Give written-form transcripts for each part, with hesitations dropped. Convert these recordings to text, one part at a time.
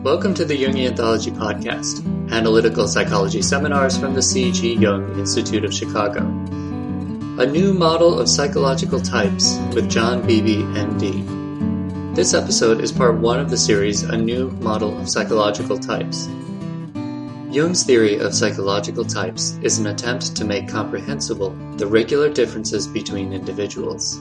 Welcome to the Jung Anthology Podcast, analytical psychology seminars from the C.G. Jung Institute of Chicago. A new model of psychological types with John Beebe, M.D. This episode is part one of the series, A New Model of Psychological Types. Jung's theory of psychological types is an attempt to make comprehensible the regular differences between individuals.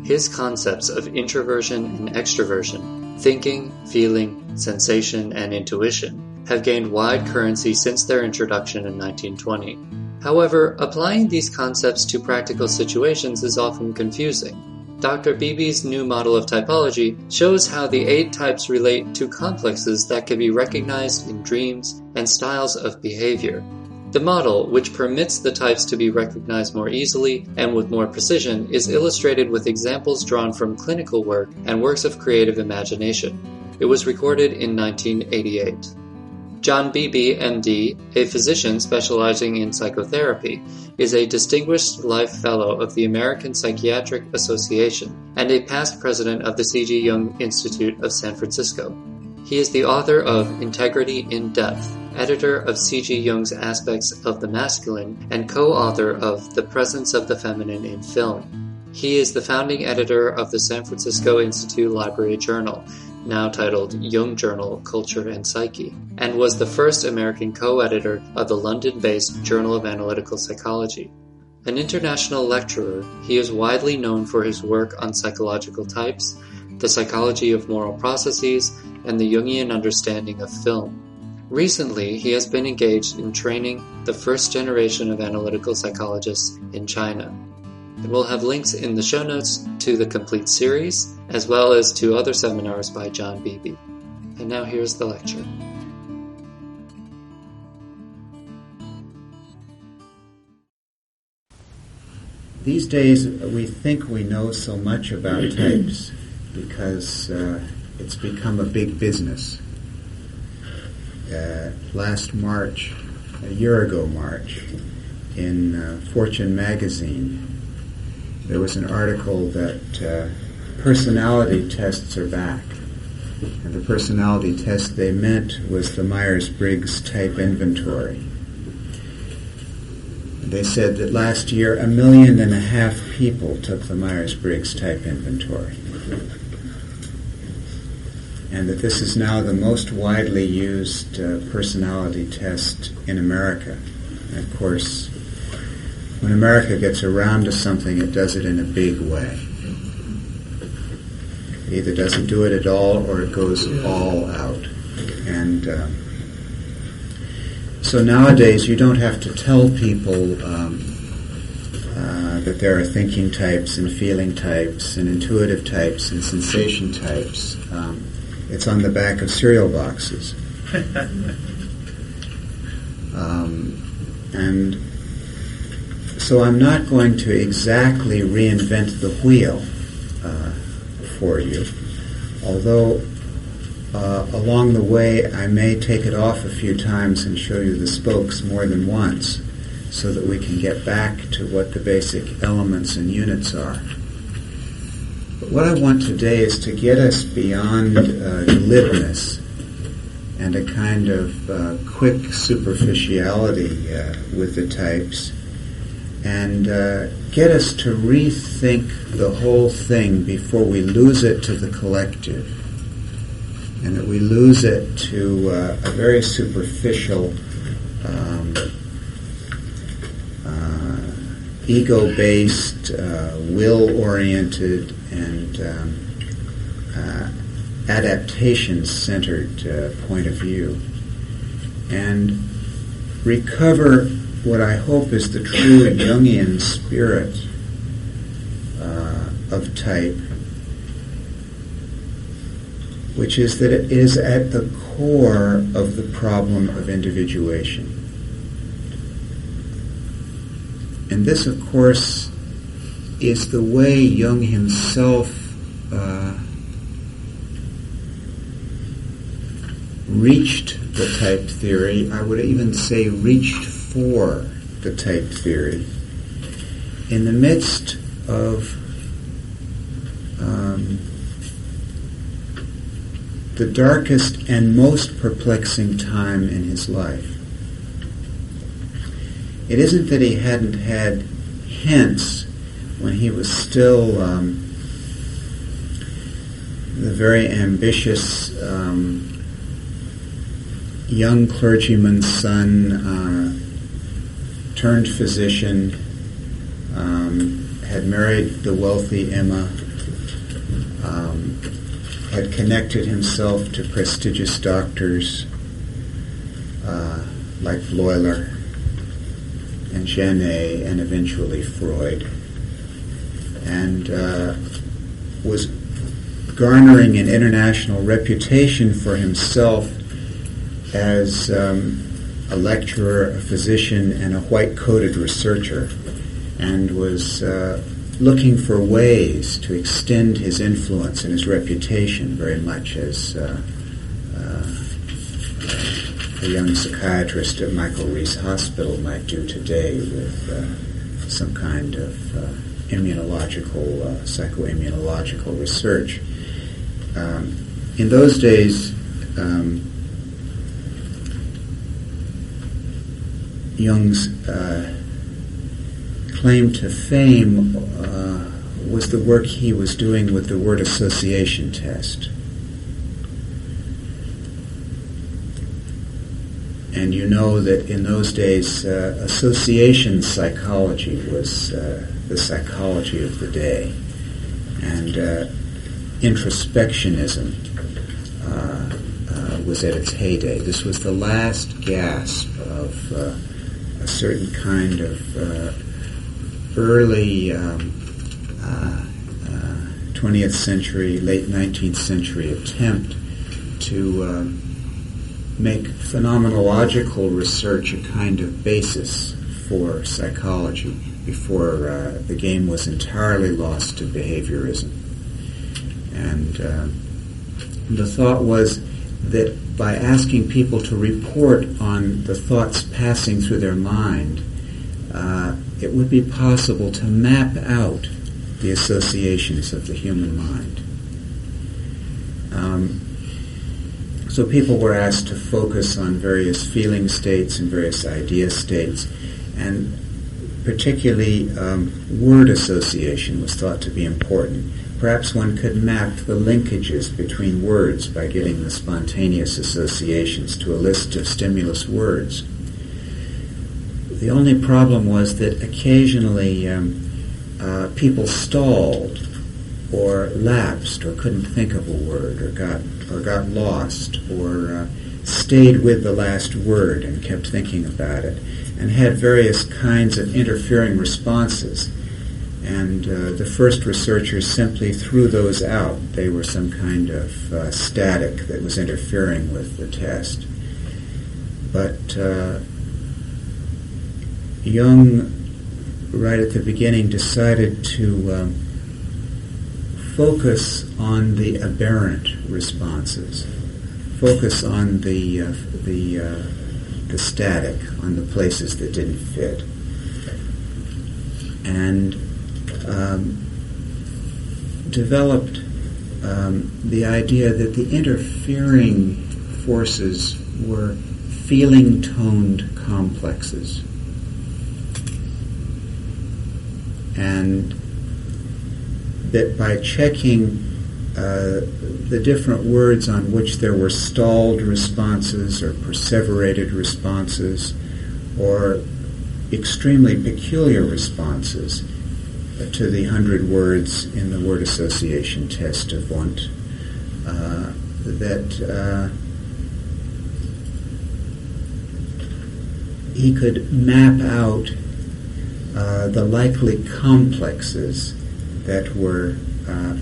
His concepts of introversion and extraversion, thinking, feeling, sensation, and intuition have gained wide currency since their introduction in 1920. However, applying these concepts to practical situations is often confusing. Dr. Beebe's new model of typology shows how the 8 types relate to complexes that can be recognized in dreams and styles of behavior. The model, which permits the types to be recognized more easily and with more precision, is illustrated with examples drawn from clinical work and works of creative imagination. It was recorded in 1988. John Beebe, M.D., a physician specializing in psychotherapy, is a Distinguished Life Fellow of the American Psychiatric Association and a past president of the C.G. Jung Institute of San Francisco. He is the author of Integrity in Depth, editor of C.G. Jung's Aspects of the Masculine, and co-author of The Presence of the Feminine in Film. He is the founding editor of the San Francisco Institute Library Journal, now titled Jung Journal, Culture and Psyche, and was the first American co-editor of the London-based Journal of Analytical Psychology. An international lecturer, he is widely known for his work on psychological types, the psychology of moral processes, and the Jungian understanding of film. Recently, he has been engaged in training the first generation of analytical psychologists in China. And we'll have links in the show notes to the complete series, as well as to other seminars by John Beebe. And now here's the lecture. These days, we think we know so much about types because it's become a big business. Last March, a year ago March, in Fortune magazine, there was an article that personality tests are back. And the personality test they meant was the Myers-Briggs type inventory. They said that last year 1.5 million people took the Myers-Briggs type inventory. And that this is now the most widely used personality test in America. And of course, when America gets around to something, it does it in a big way. It either doesn't do it at all or it goes all out. And so nowadays you don't have to tell people that there are thinking types and feeling types and intuitive types and sensation types. It's on the back of cereal boxes. And so I'm not going to exactly reinvent the wheel for you, although along the way I may take it off a few times and show you the spokes more than once so that we can get back to what the basic elements and units are. But what I want today is to get us beyond glibness and a kind of quick superficiality with the types and get us to rethink the whole thing before we lose it to the collective, and that we lose it to a very superficial, ego-based, will-oriented, and adaptation-centered point of view, and recover what I hope is the true Jungian spirit of type, which is that it is at the core of the problem of individuation. And this, of course, is the way Jung himself reached the type theory. I would even say reached for the type theory in the midst of the darkest and most perplexing time in his life. It isn't that he hadn't had hints when he was still the very ambitious young clergyman's son, turned physician, had married the wealthy Emma, had connected himself to prestigious doctors like Bleuler and Janet and eventually Freud, and was garnering an international reputation for himself as a lecturer, a physician, and a white-coated researcher, and was looking for ways to extend his influence and his reputation very much as a young psychiatrist at Michael Reese Hospital might do today with some kind of psychoimmunological research. In those days, Jung's claim to fame was the work he was doing with the word association test. And you know that in those days, association psychology was the psychology of the day. And introspectionism was at its heyday. This was the last gasp of a certain kind of early 20th century, late 19th century attempt to make phenomenological research a kind of basis for psychology before the game was entirely lost to behaviorism. And the thought was that by asking people to report on the thoughts passing through their mind, it would be possible to map out the associations of the human mind. So people were asked to focus on various feeling states and various idea states, and particularly word association was thought to be important. Perhaps one could map the linkages between words by getting the spontaneous associations to a list of stimulus words. The only problem was that occasionally people stalled or lapsed or couldn't think of a word or got lost or stayed with the last word and kept thinking about it and had various kinds of interfering responses. And the first researchers simply threw those out. They were some kind of static that was interfering with the test. But Jung, right at the beginning, decided to focus on the aberrant responses, focus on the static, on the places that didn't fit, and developed the idea that the interfering forces were feeling-toned complexes. And that by checking the different words on which there were stalled responses or perseverated responses or extremely peculiar responses to the 100 words in the word association test of Wundt, that he could map out the likely complexes that were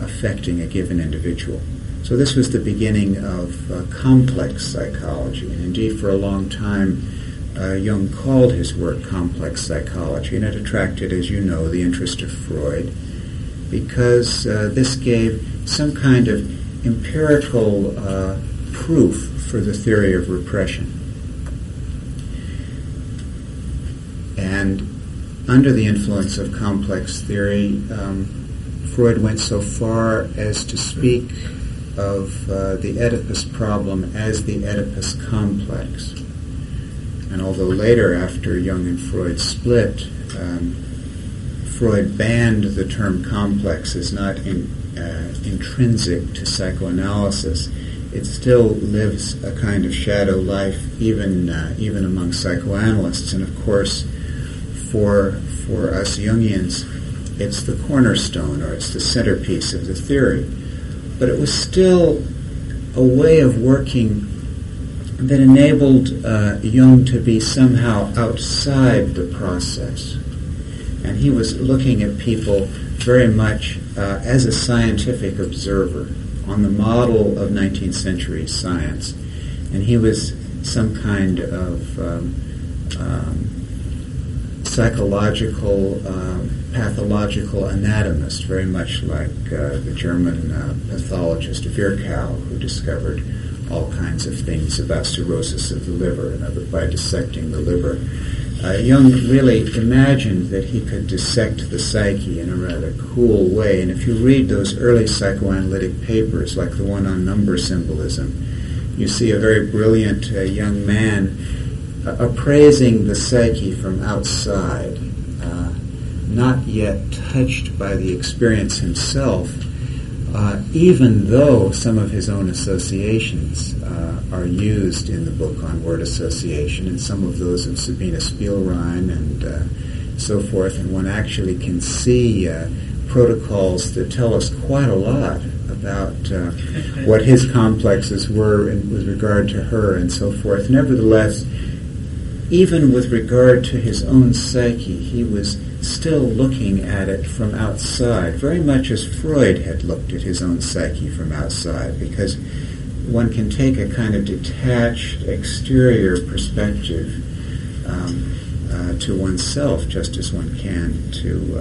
affecting a given individual. So this was the beginning of complex psychology, and indeed for a long time Jung called his work complex psychology, and it attracted, as you know, the interest of Freud, because this gave some kind of empirical proof for the theory of repression. And under the influence of complex theory, Freud went so far as to speak of the Oedipus problem as the Oedipus complex. And although later, after Jung and Freud split, Freud banned the term complex as not intrinsic to psychoanalysis, it still lives a kind of shadow life even among psychoanalysts. And of course, for us Jungians, it's the cornerstone, or it's the centerpiece of the theory. But it was still a way of working that enabled Jung to be somehow outside the process. And he was looking at people very much as a scientific observer on the model of 19th century science. And he was some kind of psychological, pathological anatomist, very much like the German pathologist Virchow, who discovered all kinds of things about cirrhosis of the liver and by dissecting the liver. Jung really imagined that he could dissect the psyche in a rather cool way, and if you read those early psychoanalytic papers, like the one on number symbolism, you see a very brilliant young man appraising the psyche from outside, not yet touched by the experience himself, even though some of his own associations are used in the book on word association, and some of those of Sabina Spielrein and so forth, and one actually can see protocols that tell us quite a lot about what his complexes were with regard to her and so forth. Nevertheless, even with regard to his own psyche, he was still looking at it from outside, very much as Freud had looked at his own psyche from outside, because one can take a kind of detached exterior perspective to oneself, just as one can to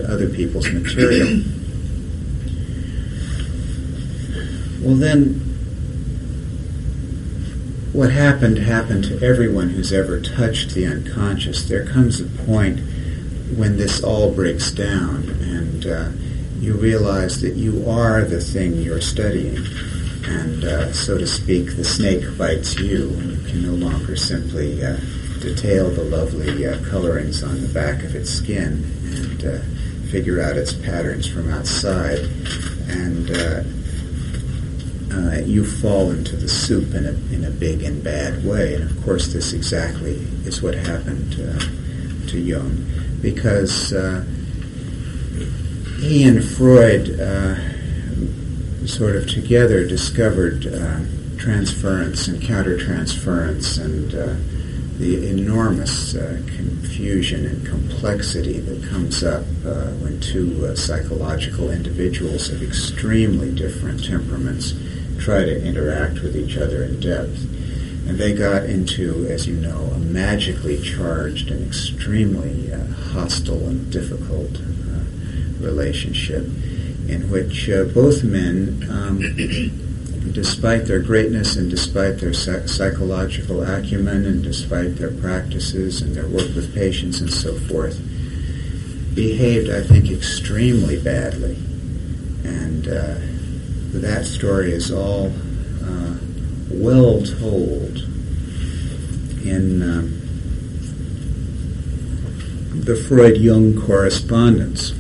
other people's material. Well, then, what happened to everyone who's ever touched the unconscious. There comes a point when this all breaks down, and you realize that you are the thing you're studying, and so to speak, the snake bites you, and you can no longer simply detail the lovely colorings on the back of its skin and figure out its patterns from outside, and you fall into the soup in a big and bad way. And of course, this exactly is what happened to Jung, because he and Freud sort of together discovered transference and countertransference and the enormous confusion and complexity that comes up when two psychological individuals of extremely different temperaments try to interact with each other in depth. And they got into, as you know, a magically charged and extremely hostile and difficult relationship in which both men, despite their greatness and despite their psychological acumen and despite their practices and their work with patients and so forth, behaved, I think, extremely badly. And that story is all well told in the Freud-Jung correspondence.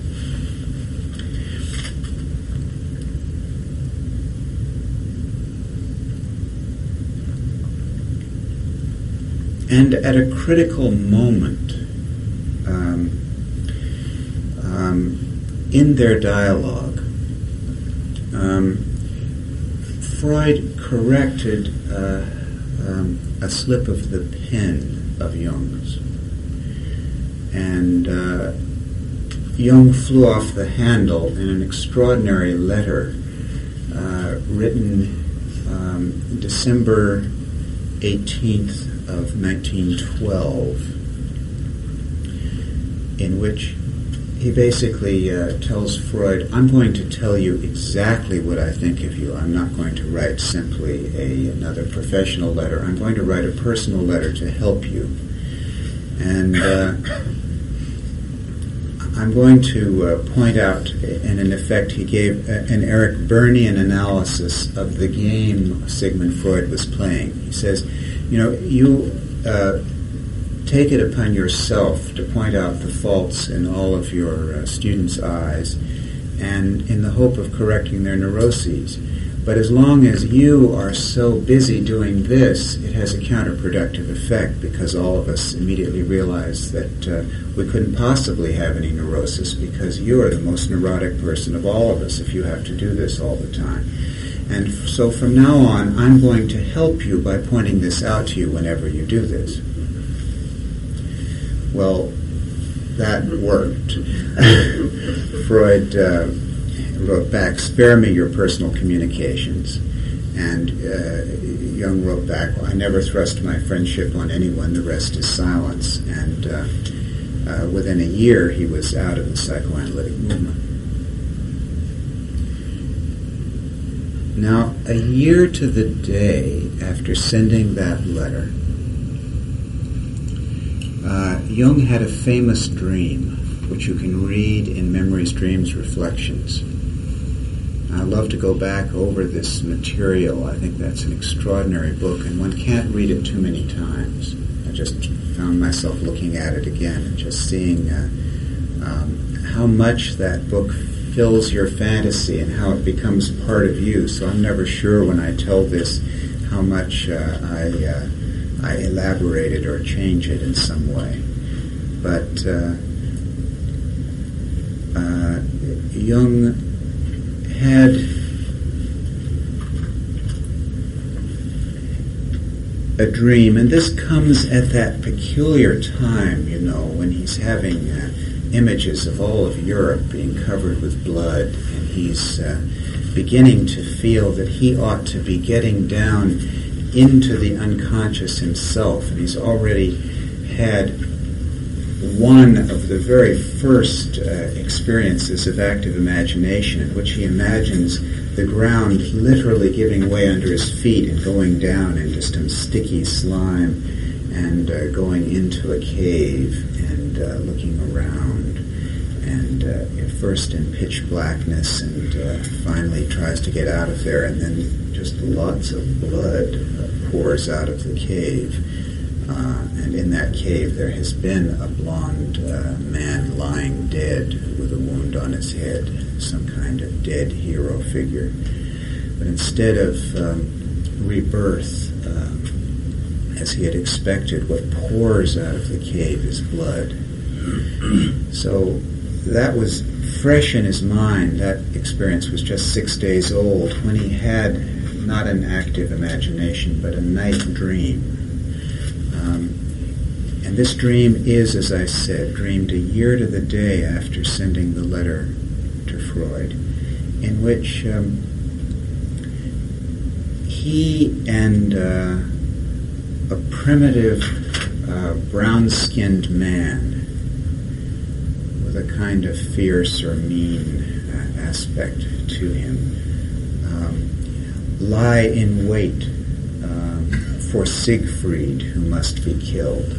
And at a critical moment in their dialogue, Freud corrected a slip of the pen of Jung's, and Jung flew off the handle in an extraordinary letter written December 18th of 1912, in which he basically tells Freud, I'm going to tell you exactly what I think of you. I'm not going to write simply another professional letter. I'm going to write a personal letter to help you. And I'm going to point out, and in effect he gave an Eric Bernian analysis of the game Sigmund Freud was playing. He says, you take it upon yourself to point out the faults in all of your students' eyes, and in the hope of correcting their neuroses. But as long as you are so busy doing this, it has a counterproductive effect, because all of us immediately realize that we couldn't possibly have any neurosis, because you are the most neurotic person of all of us if you have to do this all the time. And so from now on, I'm going to help you by pointing this out to you whenever you do this. Well, that worked. Freud wrote back, "Spare me your personal communications." And Jung wrote back, "Well, I never thrust my friendship on anyone, the rest is silence." And within a year, he was out of the psychoanalytic movement. Now, a year to the day after sending that letter, Jung had a famous dream, which you can read in Memories, Dreams, Reflections. I love to go back over this material. I think that's an extraordinary book, and one can't read it too many times. I just found myself looking at it again and just seeing how much that book fills your fantasy and how it becomes part of you. So I'm never sure when I tell this how much I elaborate it or change it in some way. But Jung had a dream, and this comes at that peculiar time, when he's having images of all of Europe being covered with blood, and he's beginning to feel that he ought to be getting down into the unconscious himself, and he's already had one of the very first experiences of active imagination, in which he imagines the ground literally giving way under his feet and going down into some sticky slime, and going into a cave and looking around, and first in pitch blackness, and finally tries to get out of there, and then just lots of blood pours out of the cave. And in that cave there has been a blonde man lying dead with a wound on his head, some kind of dead hero figure. But instead of rebirth, as he had expected, what pours out of the cave is blood. So that was fresh in his mind. That experience was just 6 days old when he had not an active imagination, but a night dream. And this dream is, as I said, dreamed a year to the day after sending the letter to Freud, in which he and a primitive brown-skinned man with a kind of fierce or mean aspect to him lie in wait for Siegfried, who must be killed.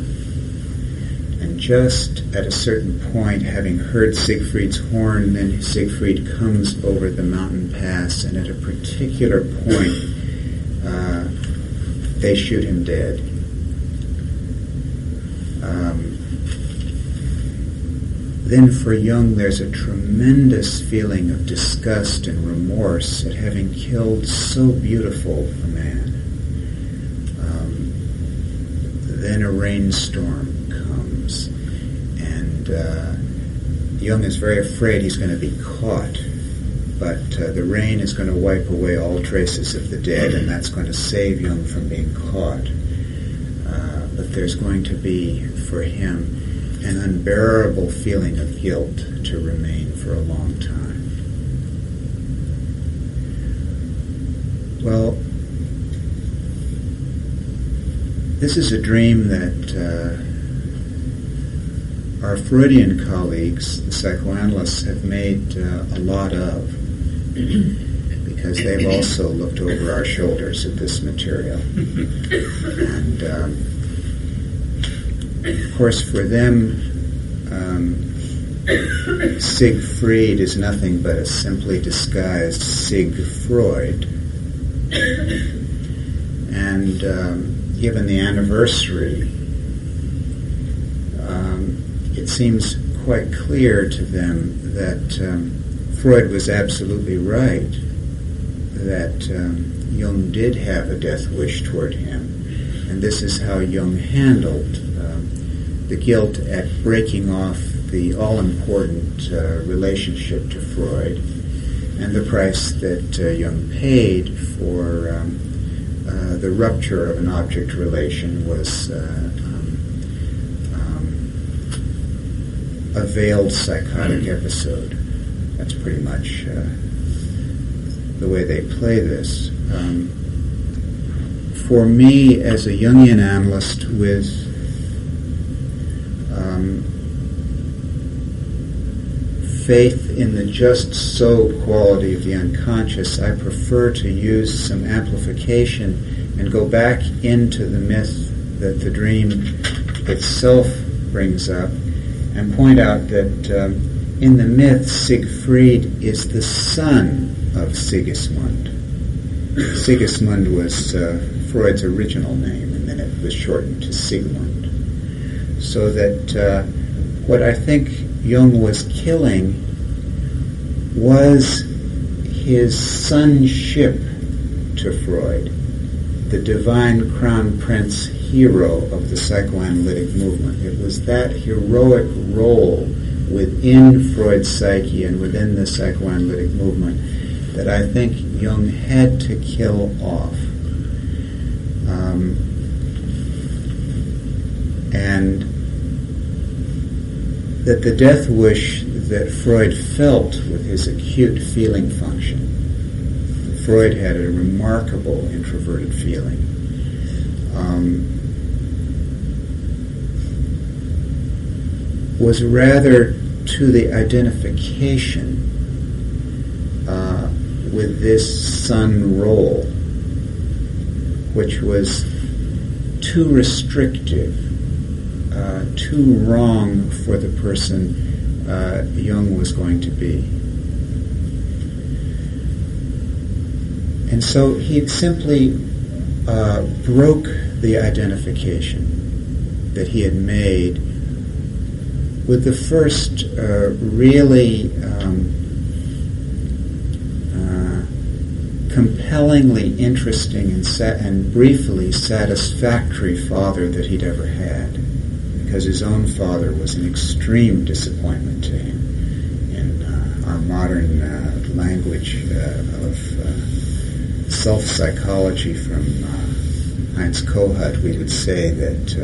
And just at a certain point, having heard Siegfried's horn, then Siegfried comes over the mountain pass, and at a particular point, they shoot him dead. Then for Jung, there's a tremendous feeling of disgust and remorse at having killed so beautiful a man. Then a rainstorm comes, and Jung is very afraid he's going to be caught, but the rain is going to wipe away all traces of the dead, and that's going to save Jung from being caught. But there's going to be, for him, an unbearable feeling of guilt to remain for a long time. Well, this is a dream that our Freudian colleagues, the psychoanalysts, have made a lot of, because they've also looked over our shoulders at this material. And of course, for them, Siegfried is nothing but a simply disguised Siegfried. And given the anniversary, it seems quite clear to them that Freud was absolutely right, that Jung did have a death wish toward him. And this is how Jung handled the guilt at breaking off the all-important relationship to Freud, and the price that Jung paid for the rupture of an object relation was a veiled psychotic episode. That's pretty much the way they play this. For me, as a Jungian analyst with faith in the just so quality of the unconscious, I prefer to use some amplification and go back into the myth that the dream itself brings up and point out that in the myth, Siegfried is the son of Sigismund. Sigismund was Freud's original name, and then it was shortened to Sigmund. So that what I think Jung was killing was his sonship to Freud, the divine crown prince hero of the psychoanalytic movement. It was that heroic role within Freud's psyche and within the psychoanalytic movement that I think Jung had to kill off. And that the death wish that Freud felt with his acute feeling function, Freud had a remarkable introverted feeling, was rather to the identification with this son role, which was too restrictive, too wrong for the person Jung was going to be. And so he simply broke the identification that he had made with the first really compellingly interesting and briefly satisfactory father that he'd ever had, because his own father was an extreme disappointment to him. In our modern language of self-psychology from Heinz Kohut, we would say that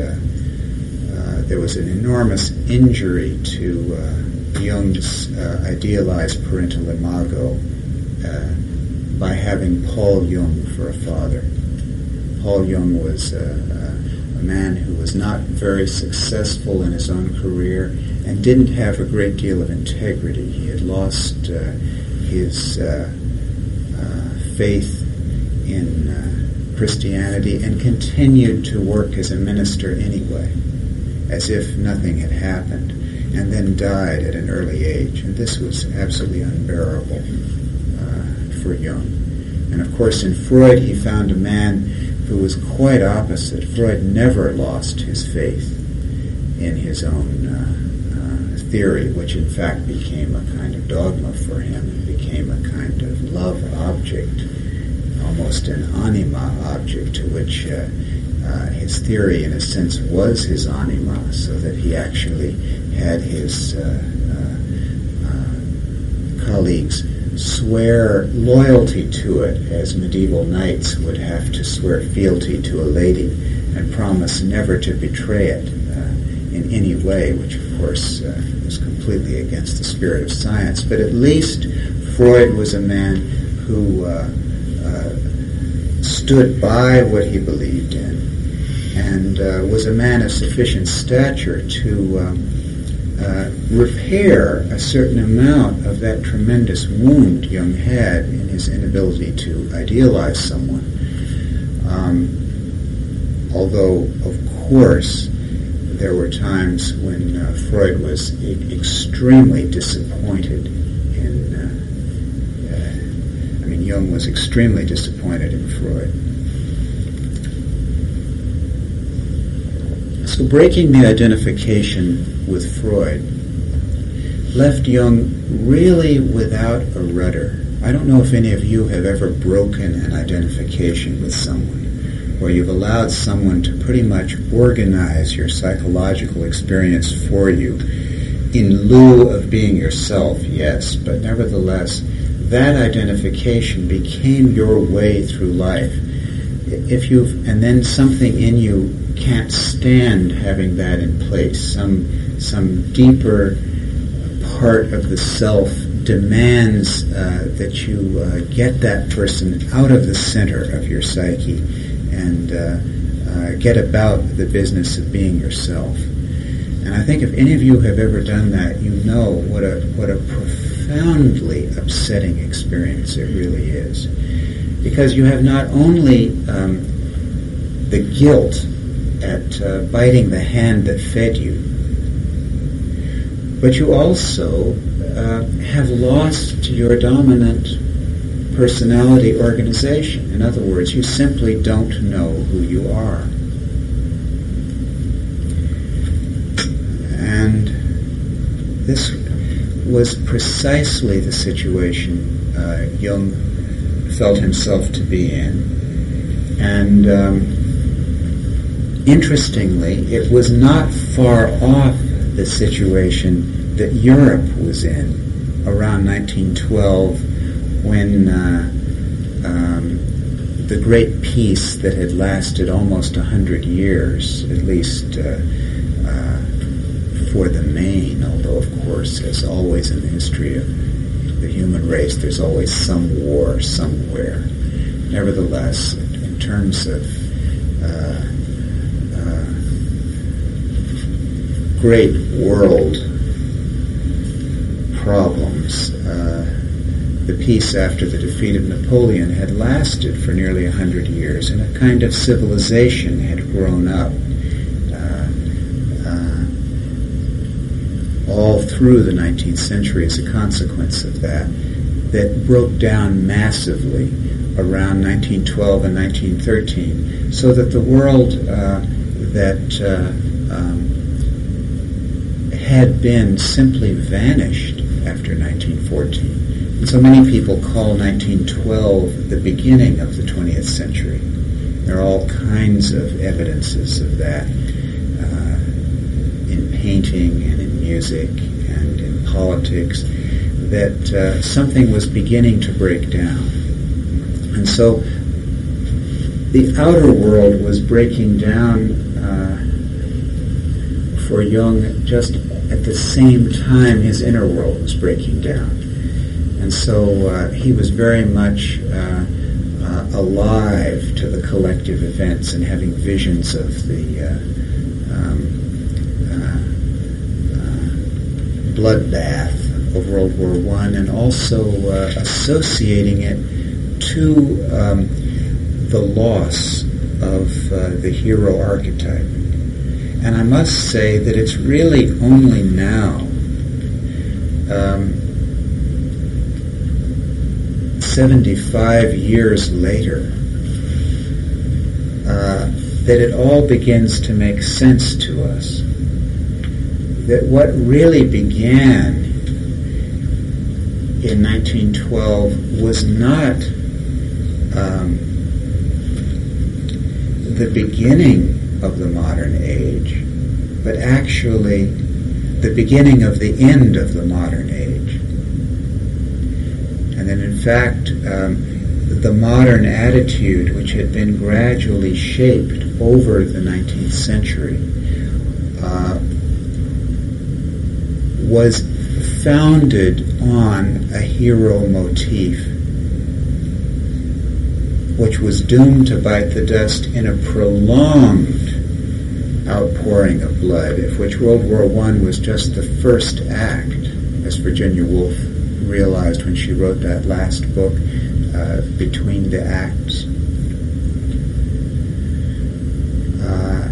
there was an enormous injury to Jung's idealized parental imago by having Paul Jung for a father. Paul Jung was a man who was not very successful in his own career and didn't have a great deal of integrity. He had lost his faith in Christianity and continued to work as a minister anyway, as if nothing had happened, and then died at an early age. And this was absolutely unbearable for Jung. And of course, in Freud, he found a man who was quite opposite. Freud never lost his faith in his own theory, which in fact became a kind of dogma for him. It became a kind of love object, almost an anima object, to which his theory, in a sense, was his anima, so that he actually had his colleagues swear loyalty to it, as medieval knights would have to swear fealty to a lady and promise never to betray it in any way, which of course was completely against the spirit of science. But at least Freud was a man who stood by what he believed in, and was a man of sufficient stature to repair a certain amount of that tremendous wound Jung had in his inability to idealize someone. Although, of course, there were times when Freud was extremely disappointed in, Jung was extremely disappointed in Freud. So breaking the identification with Freud left Jung really without a rudder. I don't know if any of you have ever broken an identification with someone, where you've allowed someone to pretty much organize your psychological experience for you in lieu of being yourself, yes, but nevertheless, that identification became your way through life. And then something in you can't stand having that in place. Some deeper part of the self demands that you get that person out of the center of your psyche and get about the business of being yourself. And I think if any of you have ever done that, you know what a profoundly upsetting experience it really is. Because you have not only the guilt at biting the hand that fed you, but you also have lost your dominant personality organization. In other words, you simply don't know who you are. And this was precisely the situation Jung felt himself to be in. And interestingly, it was not far off the situation that Europe was in around 1912 when the great peace that had lasted almost 100 years, at least for the main, although of course, as always in the history of the human race, there's always some war somewhere. Nevertheless, in terms of great world problems, the peace after the defeat of Napoleon had lasted for nearly 100 years, and a kind of civilization had grown up all through the 19th century as a consequence of that broke down massively around 1912 and 1913, so that the world that had been simply vanished after 1914. And so many people call 1912 the beginning of the 20th century. There are all kinds of evidences of that in painting and in music and in politics, that something was beginning to break down. And so the outer world was breaking down for Jung just at the same time his inner world was breaking down. And so he was very much alive to the collective events and having visions of the bloodbath of World War I, and also associating it to the loss of the hero archetype. And I must say that it's really only now, 75 years later, that it all begins to make sense to us. That what really began in 1912 was not the beginning of the modern age, but actually the beginning of the end of the modern age. And then in fact, the modern attitude, which had been gradually shaped over the 19th century, was founded on a hero motif, which was doomed to bite the dust in a prolonged outpouring of blood, of which World War I was just the first act, as Virginia Woolf realized when she wrote that last book, Between the Acts.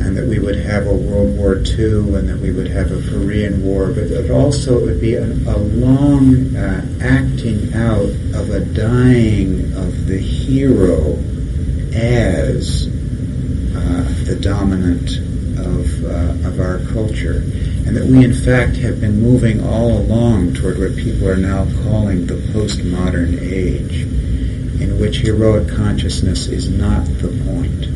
and that we would have a World War II, and that we would have a Korean War, but that also it would be a long acting out of a dying of the hero as the dominant of our culture, and that we in fact have been moving all along toward what people are now calling the postmodern age, in which heroic consciousness is not the point.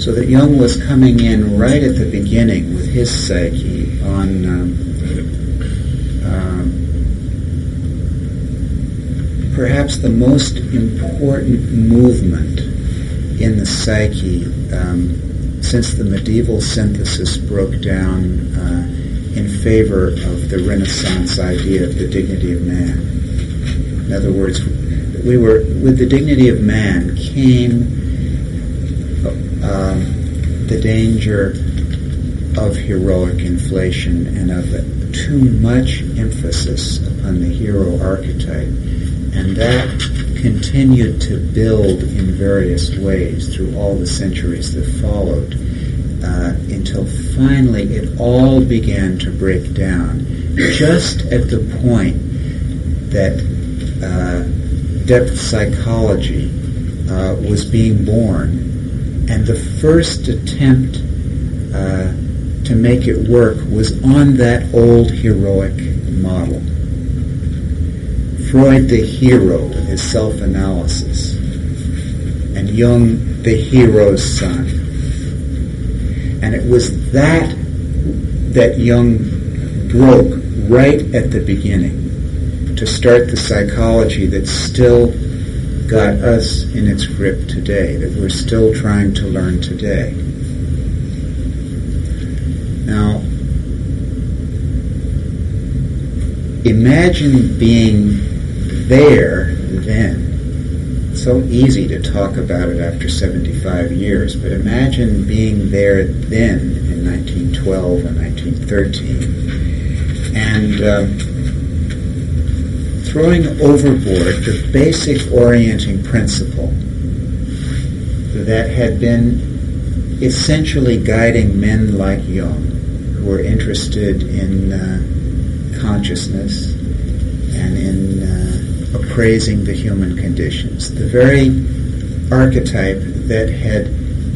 So that Jung was coming in right at the beginning with his psyche on perhaps the most important movement in the psyche since the medieval synthesis broke down in favor of the Renaissance idea of the dignity of man. In other words, with the dignity of man came the danger of heroic inflation and of too much emphasis upon the hero archetype. And that continued to build in various ways through all the centuries that followed, until finally it all began to break down, just at the point that depth psychology was being born. And the first attempt to make it work was on that old heroic model. Freud the hero with his self-analysis, and Jung the hero's son. And it was that Jung broke right at the beginning to start the psychology that still got us in its grip today, that we're still trying to learn today. Now, imagine being there then. It's so easy to talk about it after 75 years, but imagine being there then in 1912 and 1913 and throwing overboard the basic orienting principle that had been essentially guiding men like Jung, who were interested in consciousness and in appraising the human conditions. The very archetype that had,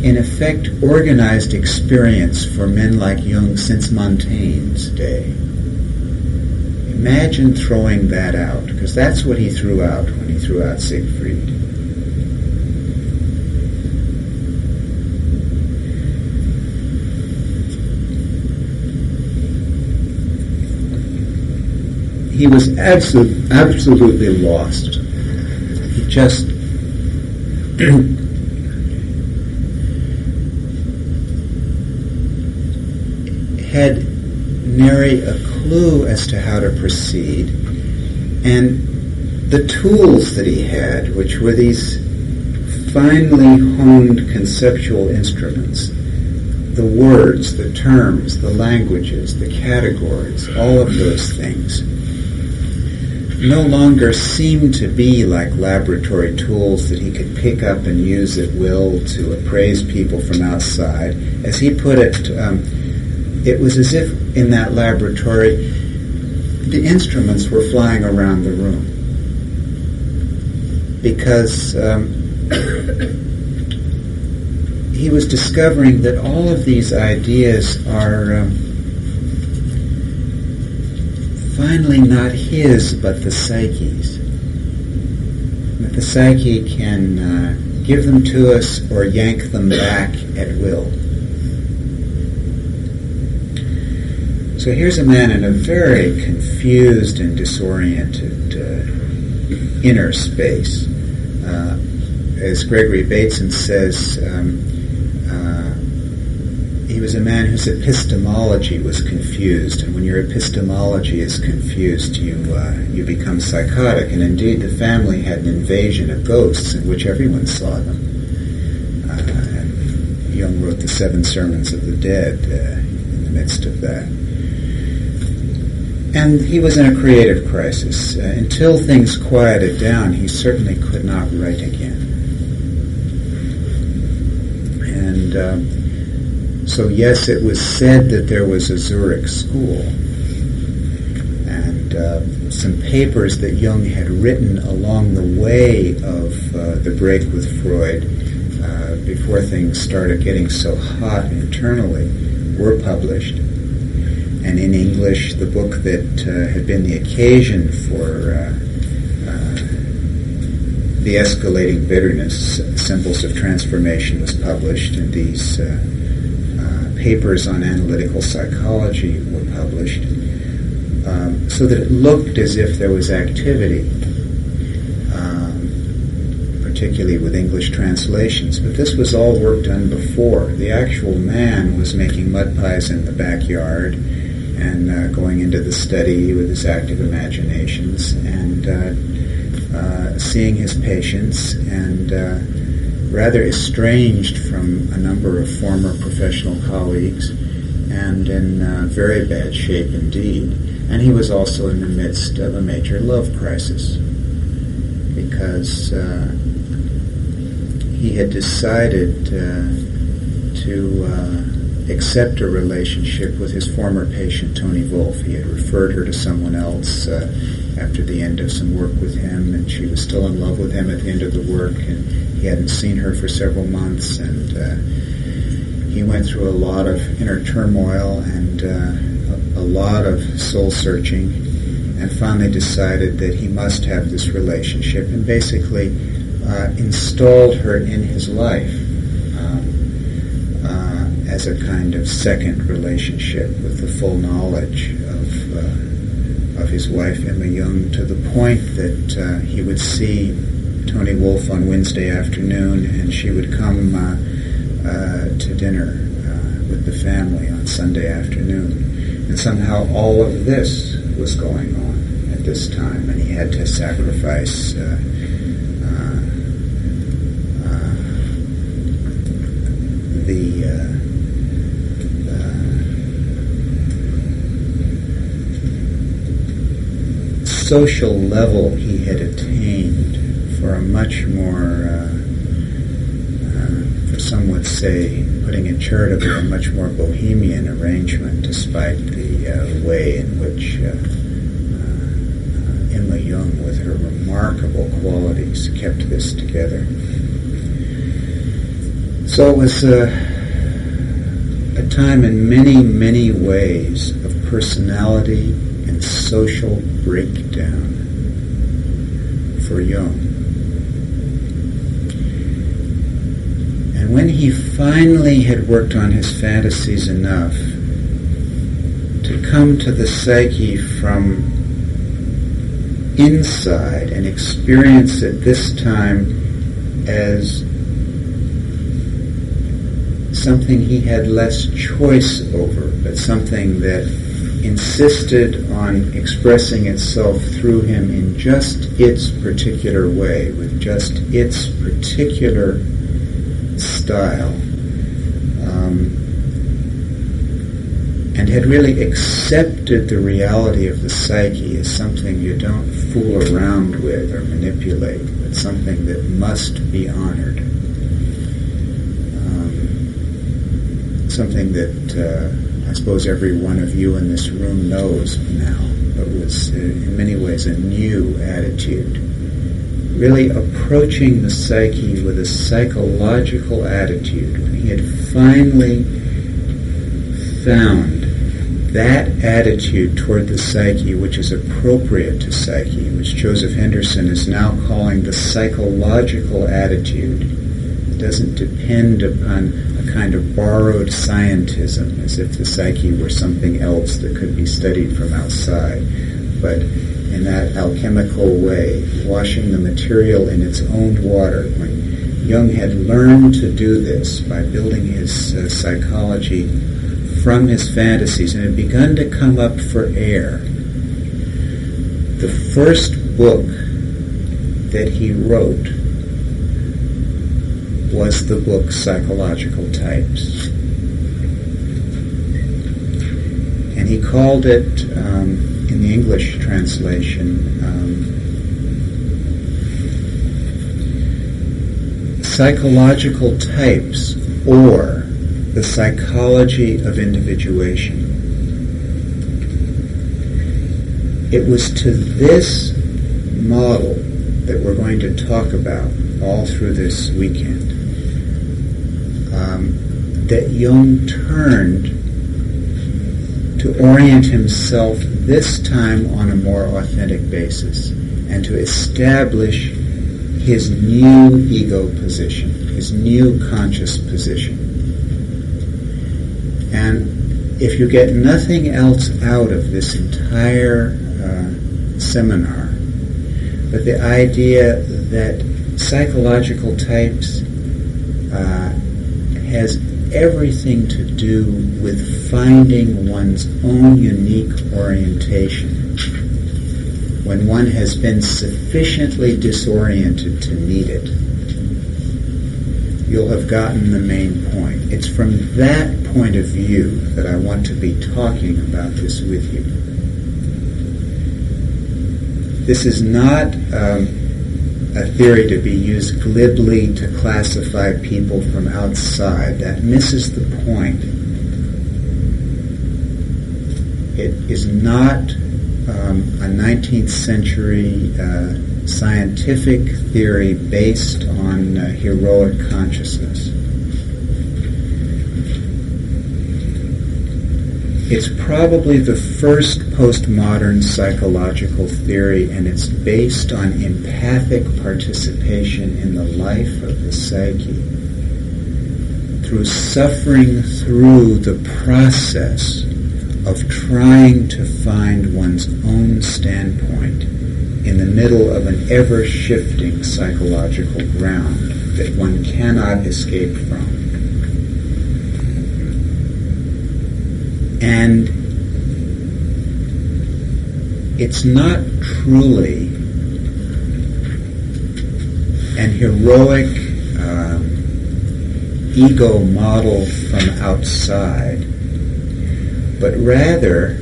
in effect, organized experience for men like Jung since Montaigne's day. Imagine throwing that out, because that's what he threw out when he threw out Siegfried. He was absolutely lost. He just had nary a clue as to how to proceed, and the tools that he had, which were these finely honed conceptual instruments, the words, the terms, the languages, the categories, all of those things, no longer seemed to be like laboratory tools that he could pick up and use at will to appraise people from outside. As he put it, it was as if in that laboratory the instruments were flying around the room, because he was discovering that all of these ideas are finally not his, but the psyche's. That the psyche can give them to us or yank them back at will. So here's a man in a very confused and disoriented inner space. As Gregory Bateson says, he was a man whose epistemology was confused, and when your epistemology is confused, you become psychotic. And indeed, the family had an invasion of ghosts in which everyone saw them. And Jung wrote the 7 Sermons of the Dead in the midst of that. And he was in a creative crisis. Until things quieted down, he certainly could not write again. so yes, it was said that there was a Zurich school, and some papers that Jung had written along the way of the break with Freud, before things started getting so hot internally, were published. And in English, the book that had been the occasion for the escalating bitterness, Symbols of Transformation, was published, and these papers on analytical psychology were published, so that it looked as if there was activity, particularly with English translations. But this was all work done before. The actual man was making mud pies in the backyard and going into the study with his active imaginations and seeing his patients, and rather estranged from a number of former professional colleagues, and in very bad shape indeed. And he was also in the midst of a major love crisis, because he had decided to accept a relationship with his former patient, Tony Wolfe. He had referred her to someone else after the end of some work with him, and she was still in love with him at the end of the work, and he hadn't seen her for several months, and he went through a lot of inner turmoil and a lot of soul-searching, and finally decided that he must have this relationship, and basically installed her in his life as a kind of second relationship with the full knowledge of his wife, Emma Jung, to the point that he would see Tony Wolfe on Wednesday afternoon, and she would come to dinner with the family on Sunday afternoon. And somehow all of this was going on at this time, and he had to sacrifice the social level he had attained for a much more, some would say, putting it charitably, a much more bohemian arrangement, despite the way in which Emma Jung, with her remarkable qualities, kept this together. So it was a time in many, many ways of personality and social breakdown for Jung. And when he finally had worked on his fantasies enough to come to the psyche from inside and experience it this time as something he had less choice over, but something that insisted on expressing itself through him in just its particular way, with just its particular style, and had really accepted the reality of the psyche as something you don't fool around with or manipulate, but something that must be honored. Something that I suppose every one of you in this room knows now, but was in many ways a new attitude. Really approaching the psyche with a psychological attitude. When he had finally found that attitude toward the psyche which is appropriate to psyche, which Joseph Henderson is now calling the psychological attitude. It doesn't depend upon a kind of borrowed scientism, as if the psyche were something else that could be studied from outside, but in that alchemical way, washing the material in its own water. When Jung had learned to do this by building his psychology from his fantasies and had begun to come up for air, the first book that he wrote was the book Psychological Types. And he called it, in the English translation, Psychological Types, or the psychology of individuation. It was to this model that we're going to talk about all through this weekend that Jung turned to orient himself this time on a more authentic basis and to establish his new ego position, his new conscious position. And if you get nothing else out of this entire seminar, but the idea that psychological types has everything to do with finding one's own unique orientation when one has been sufficiently disoriented to need it, you'll have gotten the main point. It's from that point of view that I want to be talking about this with you. This is not a theory to be used glibly to classify people from outside. That misses the point. It is not a 19th century scientific theory based on heroic consciousness. It's probably the first postmodern psychological theory, and it's based on empathic participation in the life of the psyche through suffering through the process of trying to find one's own standpoint in the middle of an ever-shifting psychological ground that one cannot escape from. And it's not truly an heroic ego model from outside, but rather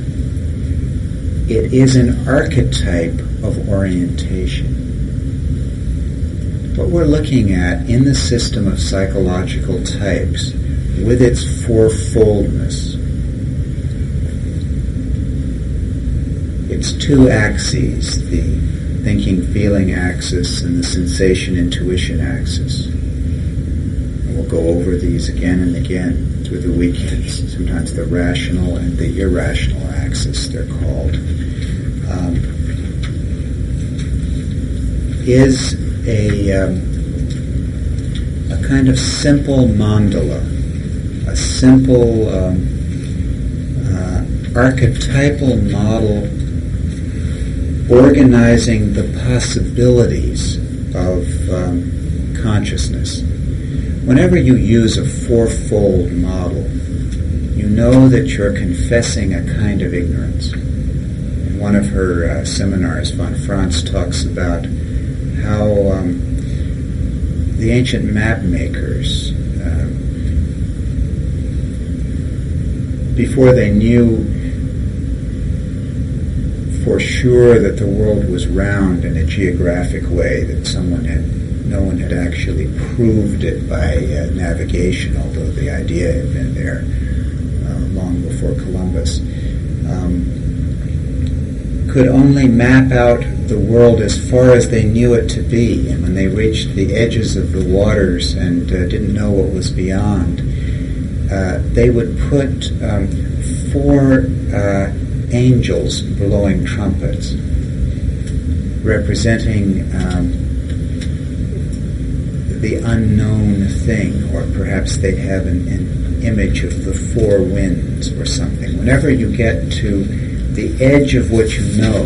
it is an archetype of orientation. What we're looking at in the system of psychological types, with its fourfoldness, its two axes, the thinking-feeling axis and the sensation-intuition axis. And we'll go over these again and again through the weekends. Sometimes the rational and the irrational axis, they're called, is a kind of simple mandala, a simple archetypal model organizing the possibilities of consciousness. Whenever you use a fourfold model, you know that you're confessing a kind of ignorance. In one of her seminars, von Franz talks about how the ancient map makers, before they knew for sure that the world was round in a geographic way, that no one had actually proved it by navigation, although the idea had been there long before Columbus, could only map out the world as far as they knew it to be. And when they reached the edges of the waters and didn't know what was beyond, they would put 4 angels blowing trumpets, representing the unknown thing, or perhaps they'd have an image of the 4 winds or something. Whenever you get to the edge of what you know,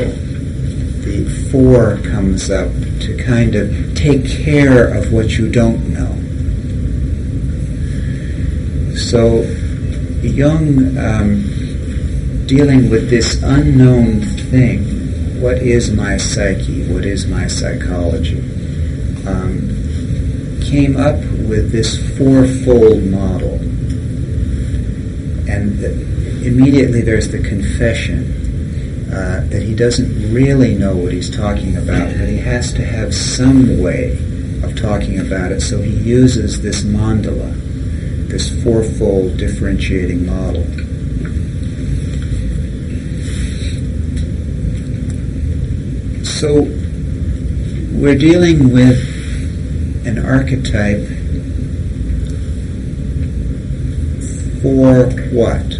the 4 comes up to kind of take care of what you don't know. So Jung, dealing with this unknown thing, what is my psyche, what is my psychology, came up with this fourfold model. And immediately there's the confession that he doesn't really know what he's talking about, but he has to have some way of talking about it, so he uses this mandala, this fourfold differentiating model. So we're dealing with an archetype for what?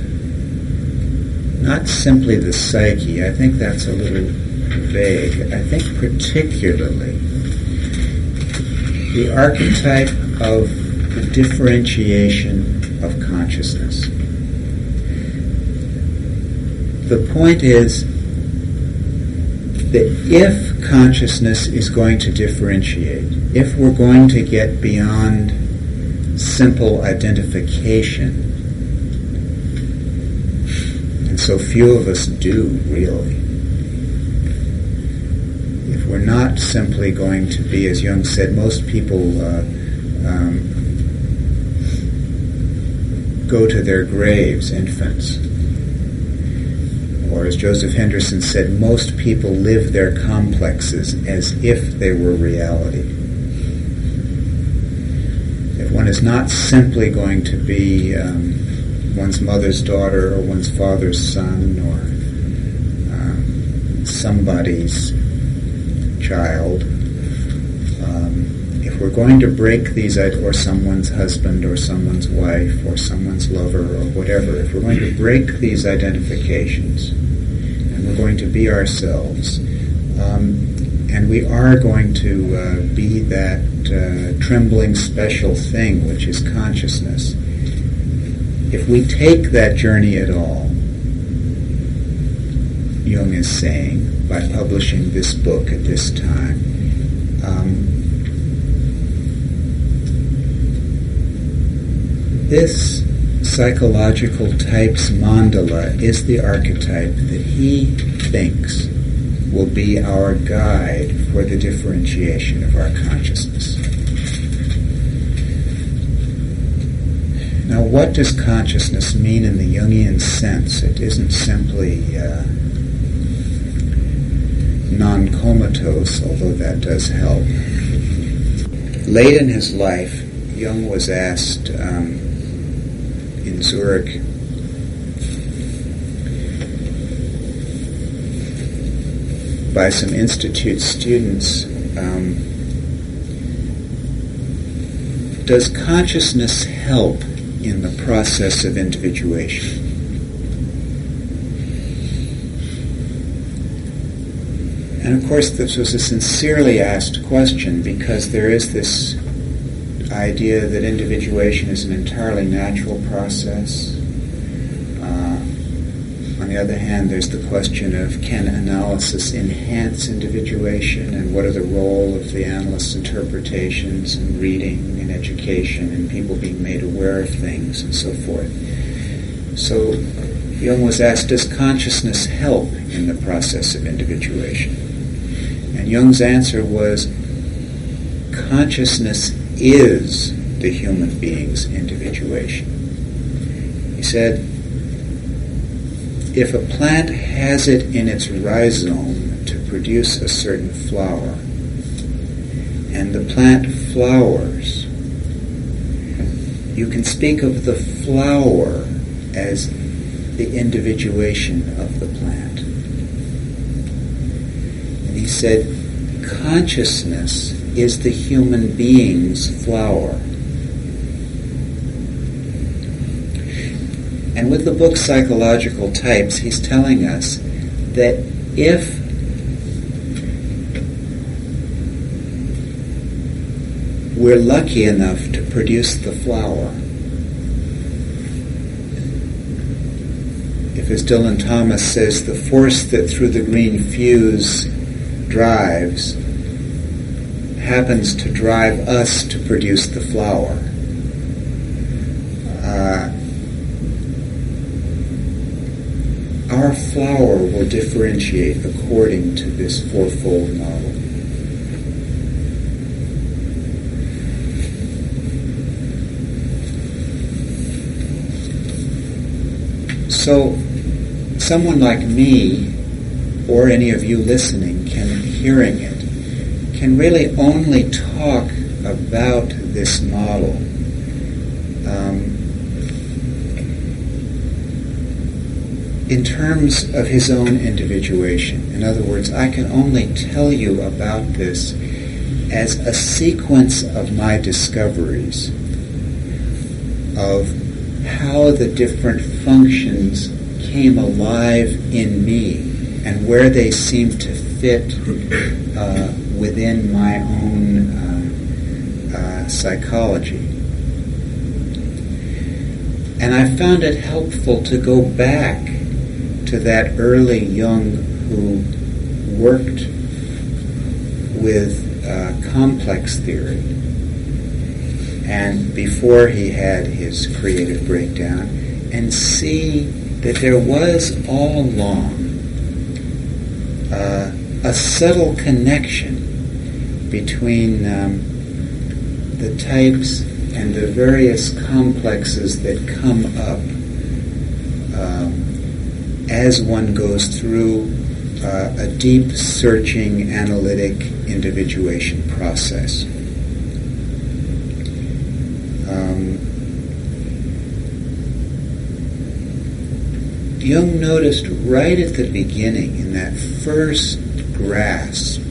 Not simply the psyche. I think that's a little vague. I think particularly the archetype of the differentiation of consciousness. The point is that if consciousness is going to differentiate, if we're going to get beyond simple identification, and so few of us do really, if we're not simply going to be, as Jung said, most people go to their graves, infants. Or as Joseph Henderson said, most people live their complexes as if they were reality. If one is not simply going to be one's mother's daughter or one's father's son or somebody's child, if we're going to break these, or someone's husband or someone's wife or someone's lover or whatever, if we're going to break these identifications and we're going to be ourselves, and we are going to be that trembling special thing which is consciousness, if we take that journey at all, Jung is saying, by publishing this book at this time, this psychological type's mandala is the archetype that he thinks will be our guide for the differentiation of our consciousness. Now, what does consciousness mean in the Jungian sense? It isn't simply non-comatose, although that does help. Late in his life, Jung was asked in Zurich by some institute students, does consciousness help in the process of individuation? And of course this was a sincerely asked question, because there is this idea that individuation is an entirely natural process. On the other hand, there's the question of, can analysis enhance individuation, and what are the role of the analyst's interpretations and reading and education and people being made aware of things and so forth. So Jung was asked, does consciousness help in the process of individuation? And Jung's answer was, consciousness is the human being's individuation. He said, if a plant has it in its rhizome to produce a certain flower, and the plant flowers, you can speak of the flower as the individuation of the plant. And he said, consciousness is the human being's flower. And with the book Psychological Types, he's telling us that if we're lucky enough to produce the flower, if, as Dylan Thomas says, the force that through the green fuse drives happens to drive us to produce the flower, our flower will differentiate according to this fourfold model. So, someone like me, or any of you listening, hearing it, can really only talk about this model in terms of his own individuation. In other words, I can only tell you about this as a sequence of my discoveries of how the different functions came alive in me and where they seem to fit within my own psychology. And I found it helpful to go back to that early Jung who worked with complex theory, and before he had his creative breakdown, and see that there was all along a subtle connection between the types and the various complexes that come up as one goes through a deep searching analytic individuation process. Jung noticed right at the beginning, in that first grasp,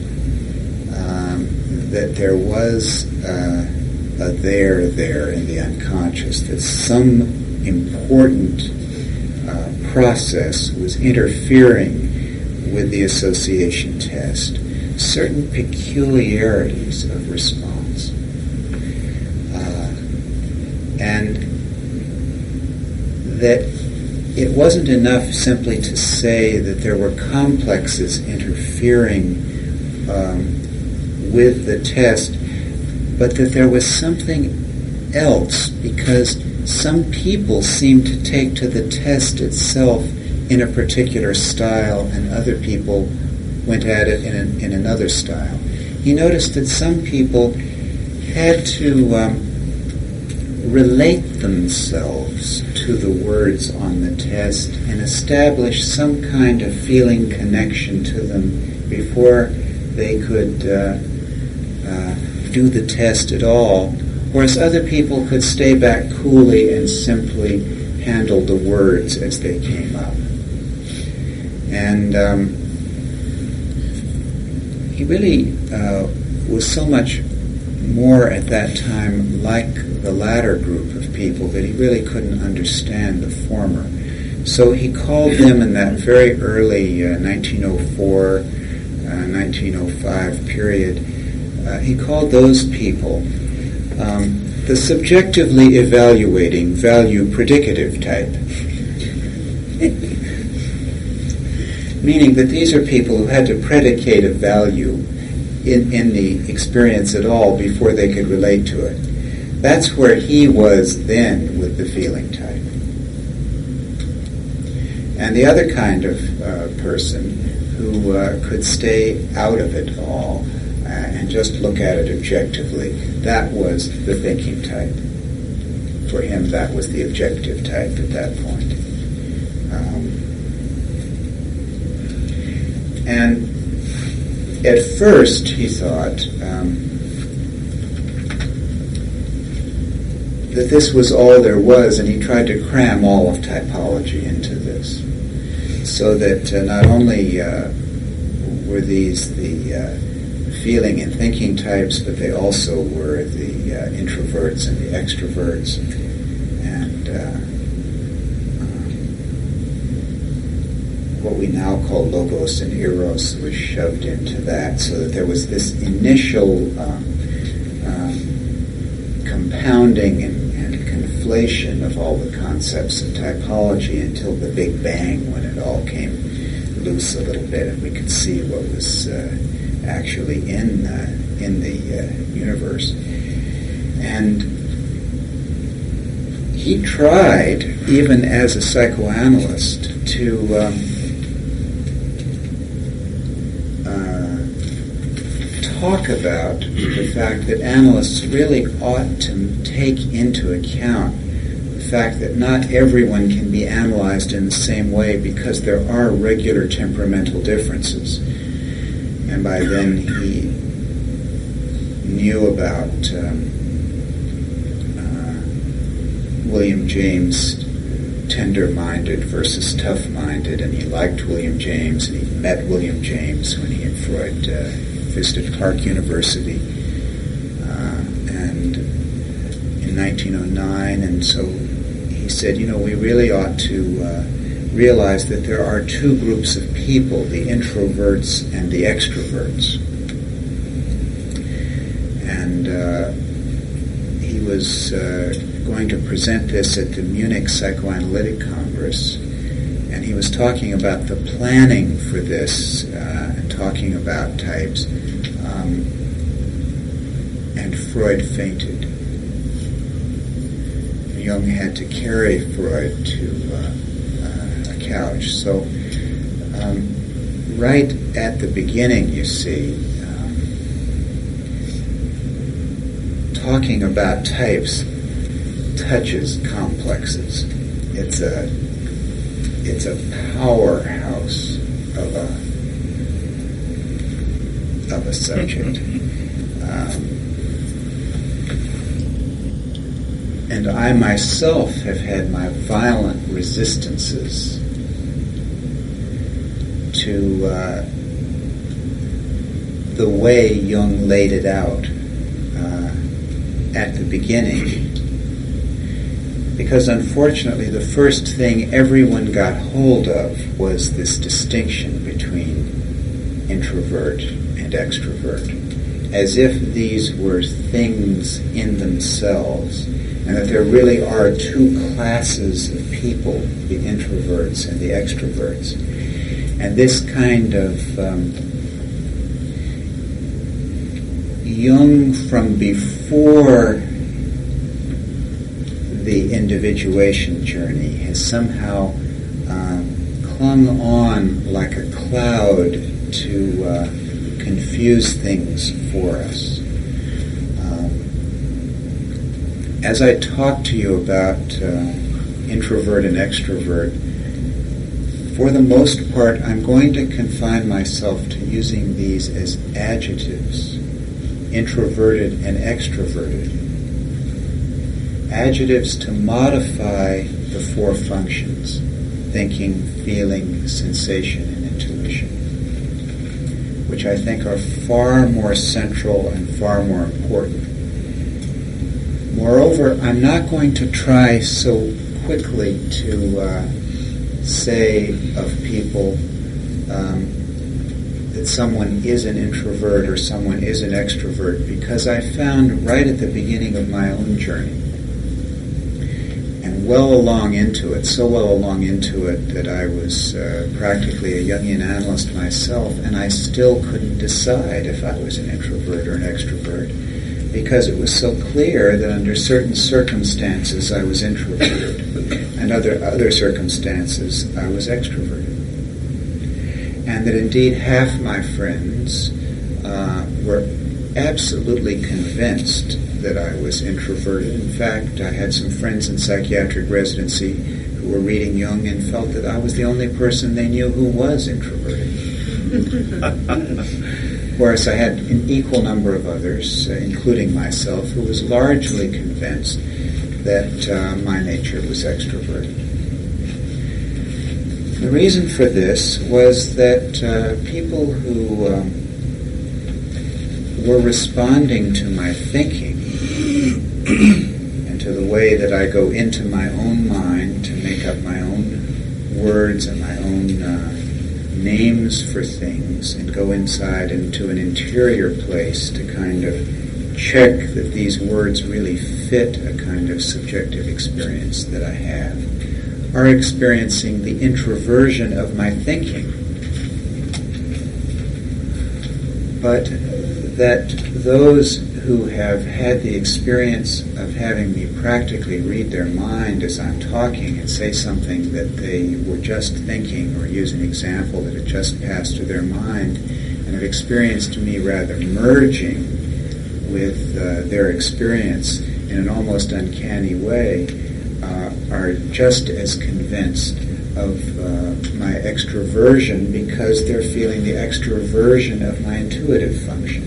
that there was a there in the unconscious, that some important process was interfering with the association test, certain peculiarities of response. And that it wasn't enough simply to say that there were complexes interfering with the test, but that there was something else, because some people seemed to take to the test itself in a particular style and other people went at it in another style. He noticed that some people had to relate themselves to the words on the test and establish some kind of feeling connection to them before they could do the test at all, whereas other people could stay back coolly and simply handle the words as they came up. And he really was so much more at that time like the latter group of people that he really couldn't understand the former. So he called them in that very early 1904, 1905 period, he called those people the subjectively evaluating value predicative type. Meaning that these are people who had to predicate a value in the experience at all before they could relate to it. That's where he was then with the feeling type. And the other kind of person who could stay out of it all and just look at it objectively, that was the thinking type. For him, that was the objective type at that point. And at first, he thought that this was all there was, and he tried to cram all of typology into this, so that not only were these the feeling and thinking types, but they also were the introverts and the extroverts, and what we now call logos and eros was shoved into that, so that there was this initial compounding and conflation of all the concepts of typology until the Big Bang, when it all came loose a little bit and we could see what was actually in the universe. And he tried, even as a psychoanalyst, to talk about the fact that analysts really ought to take into account the fact that not everyone can be analyzed in the same way, because there are regular temperamental differences. And by then he knew about William James' tender-minded versus tough-minded, and he liked William James, and he met William James when he and Freud visited Clark University, and in 1909, and so he said, we really ought to realize that there are two groups of people, the introverts and the extroverts. And he was going to present this at the Munich Psychoanalytic Congress, and he was talking about the planning for this and talking about types, and Freud fainted. Jung had to carry Freud to a couch. So right at the beginning, you see, talking about types touches complexes. It's a powerhouse of a subject. And I myself have had my violent resistances to the way Jung laid it out at the beginning. Because unfortunately the first thing everyone got hold of was this distinction between introvert and extrovert, as if these were things in themselves, and that there really are two classes of people, the introverts and the extroverts. And this kind of Jung from before the individuation journey has somehow clung on like a cloud to confuse things for us. As I talk to you about introvert and extrovert, for the most part, I'm going to confine myself to using these as adjectives, introverted and extroverted. Adjectives to modify the four functions: thinking, feeling, sensation, and intuition, which I think are far more central and far more important. Moreover, I'm not going to try so quickly to say of people that someone is an introvert or someone is an extrovert, because I found right at the beginning of my own journey, and well along into it that I was practically a Jungian analyst myself, and I still couldn't decide if I was an introvert or an extrovert, because it was so clear that under certain circumstances I was introverted, and other circumstances I was extroverted. And that indeed half my friends were absolutely convinced that I was introverted. In fact, I had some friends in psychiatric residency who were reading Jung and felt that I was the only person they knew who was introverted. Whereas I had an equal number of others, including myself, who was largely convinced that my nature was extroverted. The reason for this was that people who were responding to my thinking and to the way that I go into my own mind to make up my own words and my own names for things, and go inside into an interior place to kind of check that these words really fit a kind of subjective experience that I have, are experiencing the introversion of my thinking. But that those who have had the experience of having me practically read their mind as I'm talking and say something that they were just thinking, or use an example that had just passed through their mind, and have experienced me rather merging with their experience in an almost uncanny way, are just as convinced of my extroversion, because they're feeling the extroversion of my intuitive function,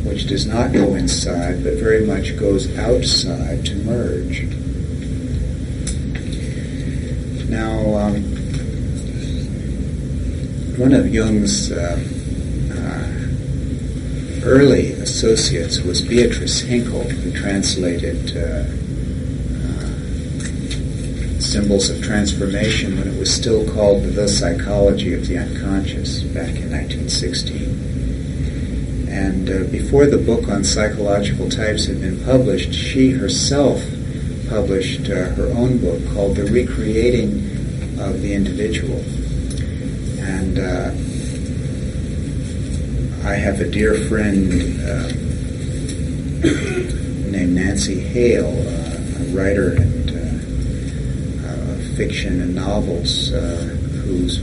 which does not go inside, but very much goes outside to merge. Now, one of Jung's early associates was Beatrice Hinkle, who translated Symbols of Transformation when it was still called The Psychology of the Unconscious back in 1916. And before the book on psychological types had been published, she herself published her own book called The Recreating of the Individual. And I have a dear friend named Nancy Hale, a writer and fiction and novels, who's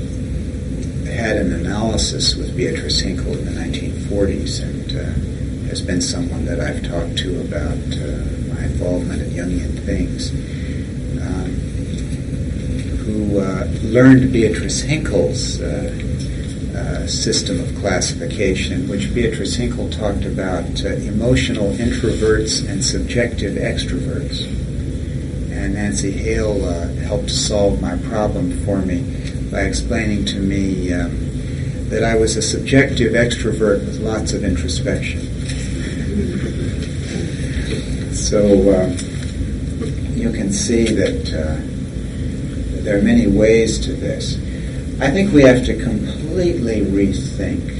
had an analysis with Beatrice Hinkle in the 1940s and has been someone that I've talked to about my involvement in Jungian things, who learned Beatrice Hinkle's system of classification, in which Beatrice Hinkle talked about emotional introverts and subjective extroverts. And Nancy Hale helped solve my problem for me by explaining to me that I was a subjective extrovert with lots of introspection. So you can see that there are many ways to this. I think we have to completely rethink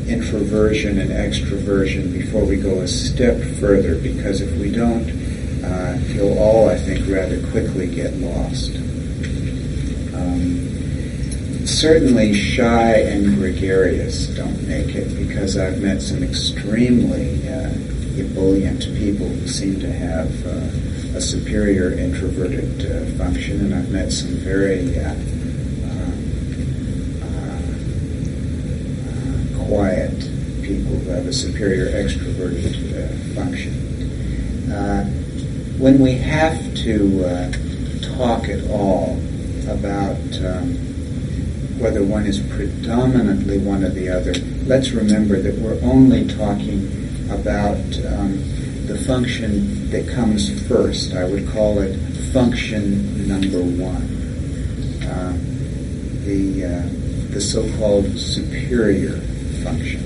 introversion and extraversion before we go a step further, because if we don't, you'll all, I think, rather quickly get lost. Certainly shy and gregarious don't make it, because I've met some extremely ebullient people who seem to have a superior introverted function, and I've met some very quiet people who have a superior extroverted function. When we have to talk at all about whether one is predominantly one or the other, let's remember that we're only talking about the function that comes first. I would call it function number one, the so-called superior function.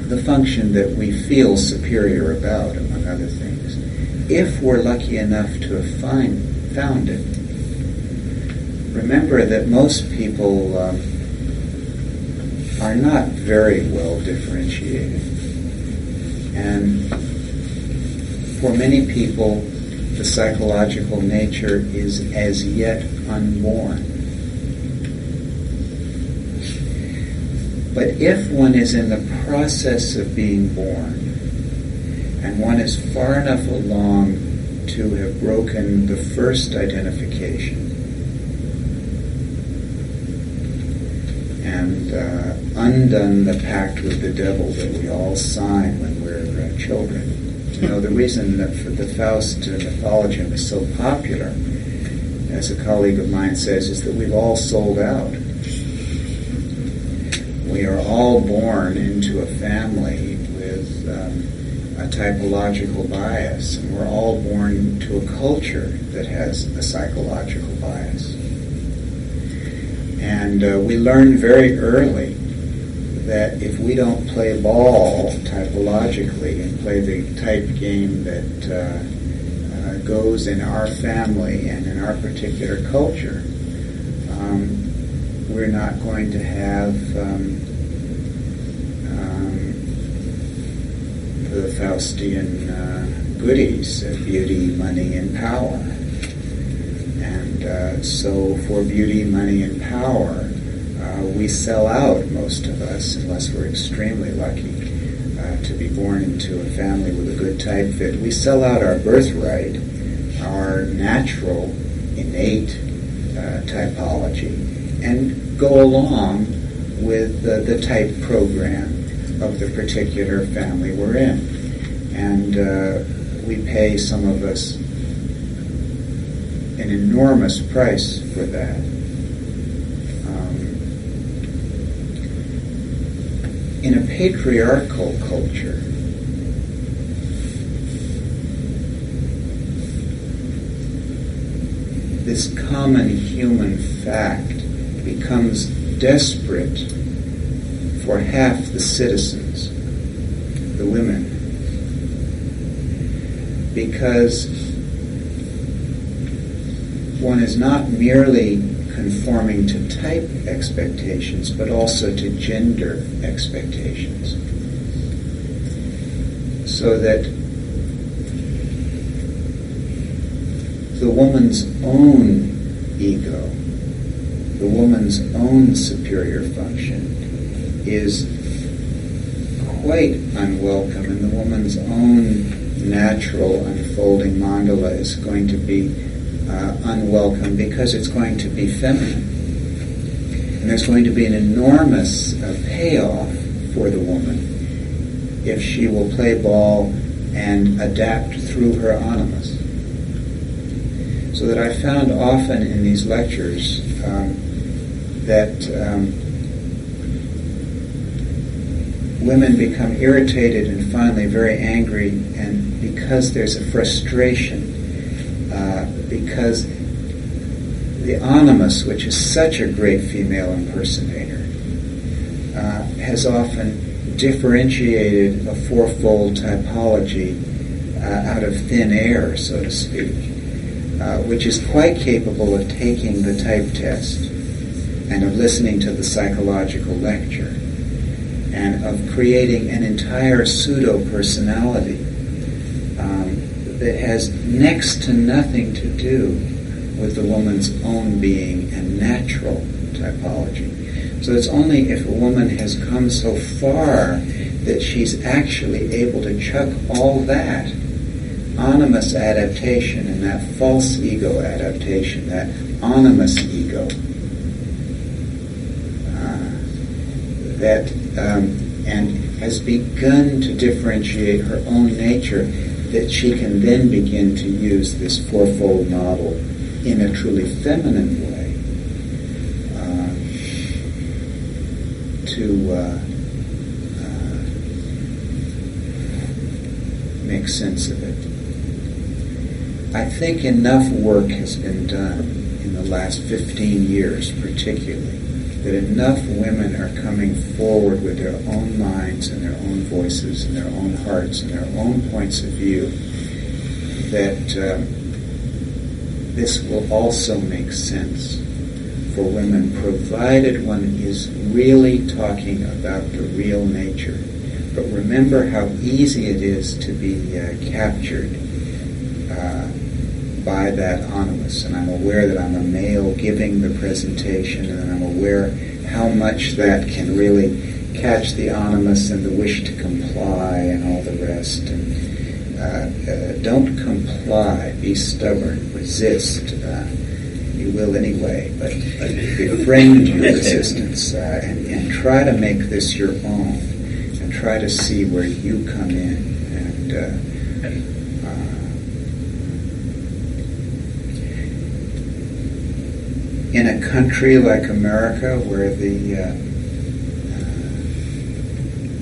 The function that we feel superior about, among other things, if we're lucky enough to have found it. Remember that most people are not very well differentiated. And for many people, the psychological nature is as yet unborn. But if one is in the process of being born, and one is far enough along to have broken the first identification and undone the pact with the devil that we all sign when we're children. You know, the reason that for the Faust mythology is so popular, as a colleague of mine says, is that we've all sold out. We are all born into a family with a typological bias, and we're all born to a culture that has a psychological bias. And we learn very early that if we don't play ball typologically and play the type game that goes in our family and in our particular culture, we're not going to have the Faustian goodies of beauty, money, and power. And so for beauty, money, and power, we sell out, most of us, unless we're extremely lucky to be born into a family with a good type fit. We sell out our birthright, our natural, innate typology, and go along with the type program of the particular family we're in. And we pay, some of us, an enormous price for that. In a patriarchal culture, this common human fact becomes desperate for half the citizens, the women, because one is not merely conforming to type expectations, but also to gender expectations. So that the woman's own ego, the woman's own superior function, is quite unwelcome, and the woman's own natural unfolding mandala is going to be unwelcome because it's going to be feminine. And there's going to be an enormous payoff for the woman if she will play ball and adapt through her animus. So that I found often in these lectures that women become irritated and finally very angry, and because there's a frustration, because the animus, which is such a great female impersonator, has often differentiated a fourfold typology out of thin air, so to speak, which is quite capable of taking the type test and of listening to the psychological lecture and of creating an entire pseudo-personality that has next to nothing to do with the woman's own being and natural typology. So it's only if a woman has come so far that she's actually able to chuck all that animus adaptation and that false ego adaptation, that animus ego, and has begun to differentiate her own nature, that she can then begin to use this fourfold model in a truly feminine way to make sense of it. I think enough work has been done in the last 15 years particularly, that enough women are coming forward with their own minds and their own voices and their own hearts and their own points of view, that this will also make sense for women, provided one is really talking about the real nature. But remember how easy it is to be captured by that animus. And I'm aware that I'm a male giving the presentation, and I'm aware how much that can really catch the animus and the wish to comply and all the rest. And don't comply, be stubborn, resist. You will anyway, but befriend your resistance and try to make this your own, and try to see where you come in. And in a country like America, where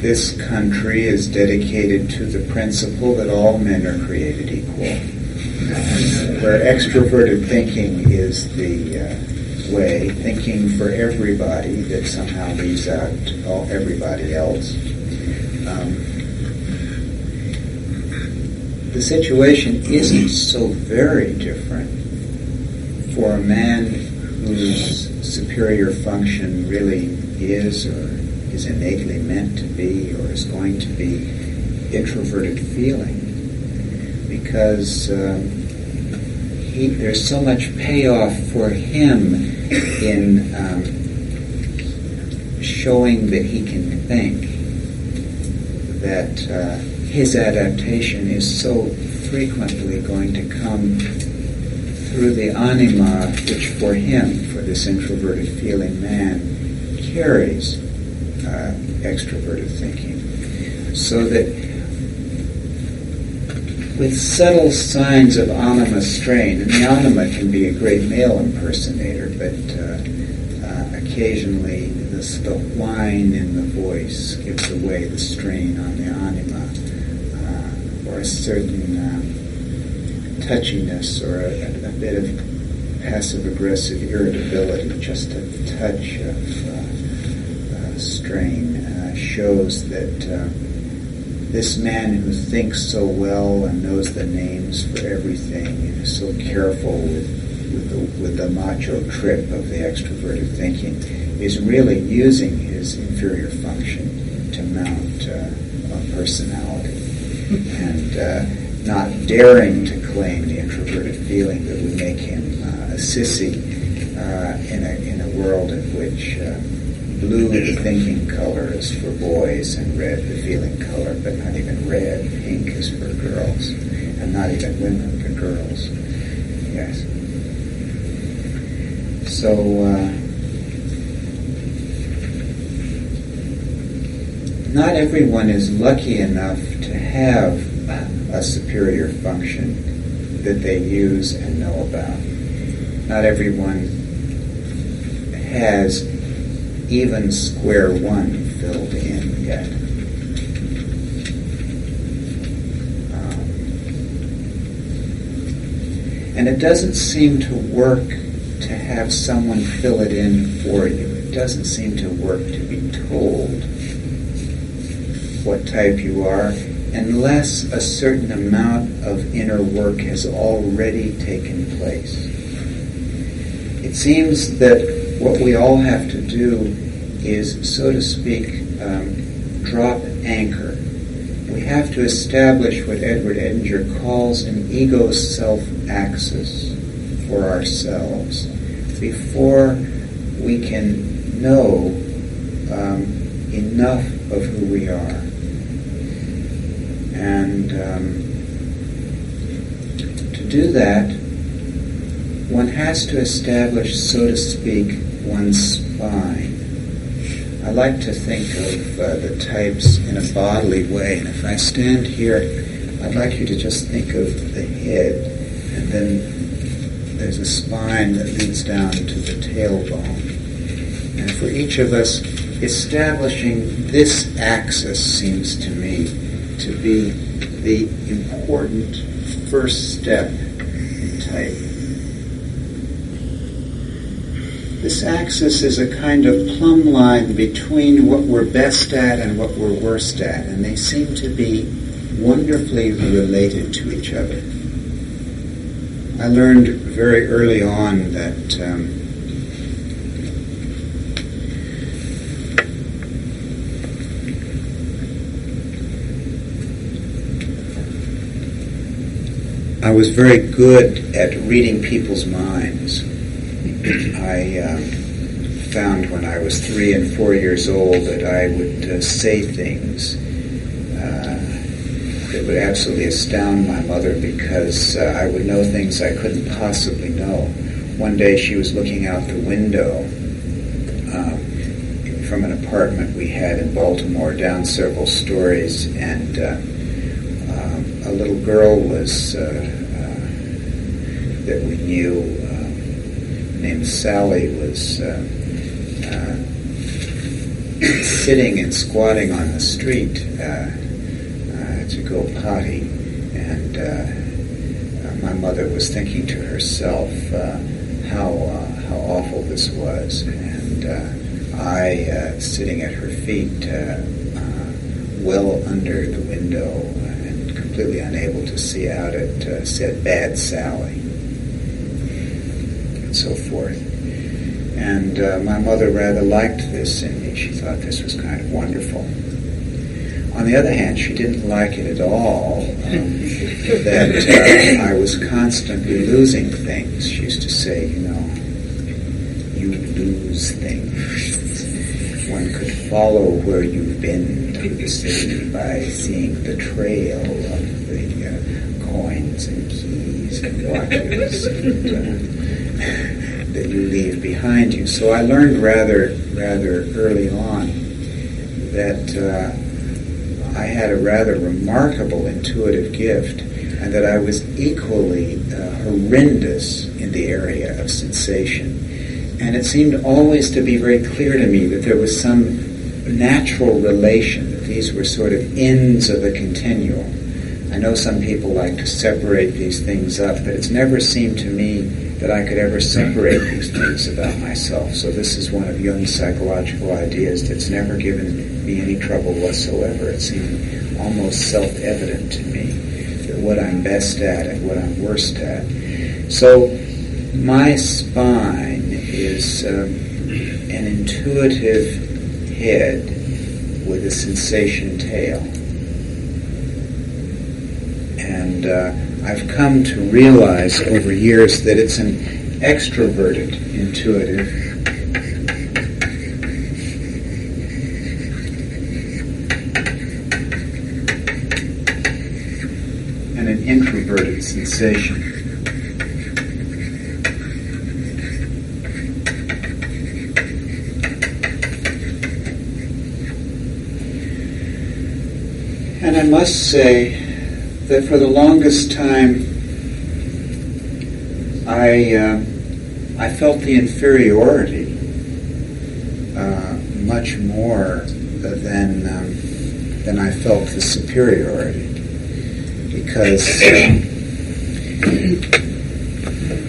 this country is dedicated to the principle that all men are created equal, where extroverted thinking is the way, thinking for everybody that somehow leaves out everybody else. The situation isn't so very different for a man whose superior function really is, or is innately meant to be, or is going to be introverted feeling, because there's so much payoff for him in showing that he can think, that his adaptation is so frequently going to come through the anima, which for him, for this introverted feeling man, carries extroverted thinking. So that with subtle signs of anima strain, and the anima can be a great male impersonator, but occasionally the whine in the voice gives away the strain on the anima, or a certain touchiness or a bit of passive-aggressive irritability, just a touch of strain, shows that this man who thinks so well and knows the names for everything and is so careful with the macho trip of the extroverted thinking is really using his inferior function to mount a personality and not daring to claim the introverted feeling that would make him a sissy in a world in which blue, the thinking color, is for boys, and red, the feeling color, but not even red. Pink is for girls, and not even women, but girls. Yes. So, not everyone is lucky enough to have a superior function that they use and know about. Not everyone has even square one filled in yet. And it doesn't seem to work to have someone fill it in for you. It doesn't seem to work to be told what type you are unless a certain amount of inner work has already taken place. It seems that what we all have to do is, so to speak, drop anchor. We have to establish what Edward Edinger calls an ego-self axis for ourselves before we can know enough of who we are. And to do that, one has to establish, so to speak, one's spine. I like to think of the types in a bodily way, and if I stand here, I'd like you to just think of the head, and then there's a spine that leads down to the tailbone. And for each of us, establishing this axis seems to me to be the important first step in type. This axis is a kind of plumb line between what we're best at and what we're worst at, and they seem to be wonderfully related to each other. I learned very early on that I was very good at reading people's minds. I found when I was 3 and 4 years old that I would say things that would absolutely astound my mother because I would know things I couldn't possibly know. One day she was looking out the window from an apartment we had in Baltimore down several stories, and a little girl was that we knew named Sally was sitting and squatting on the street to go potty, and my mother was thinking to herself how awful this was, and I sitting at her feet well under the window and completely unable to see out it, said, "Bad Sally," and so forth. And my mother rather liked this in me. She thought this was kind of wonderful. On the other hand, she didn't like it at all that I was constantly losing things. She used to say, you lose things. One could follow where you've been through the city by seeing the trail of the coins and keys and watches that you leave behind you. So I learned rather early on that I had a rather remarkable intuitive gift, and that I was equally horrendous in the area of sensation. And it seemed always to be very clear to me that there was some natural relation, that these were sort of ends of a continuum. I know some people like to separate these things up, but it's never seemed to me that I could ever separate these things about myself. So this is one of Jung's psychological ideas that's never given me any trouble whatsoever. It seemed almost self-evident to me that what I'm best at and what I'm worst at. So my spine is an intuitive head with a sensation tail. And I've come to realize over years that it's an extroverted intuitive and an introverted sensation. And I must say that for the longest time, I felt the inferiority much more than I felt the superiority, because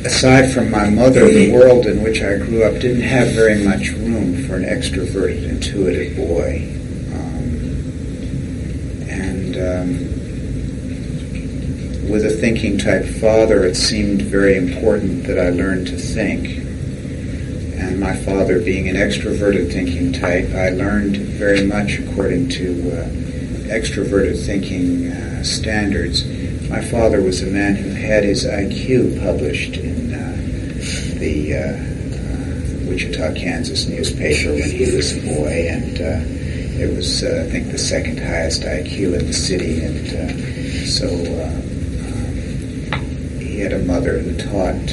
aside from my mother, the world in which I grew up didn't have very much room for an extroverted, intuitive boy. With a thinking type father, it seemed very important that I learn to think. And my father being an extroverted thinking type, I learned very much according to extroverted thinking standards. My father was a man who had his IQ published in the Wichita, Kansas newspaper when he was a boy, and it was, I think, the second highest IQ in the city, and so he had a mother who taught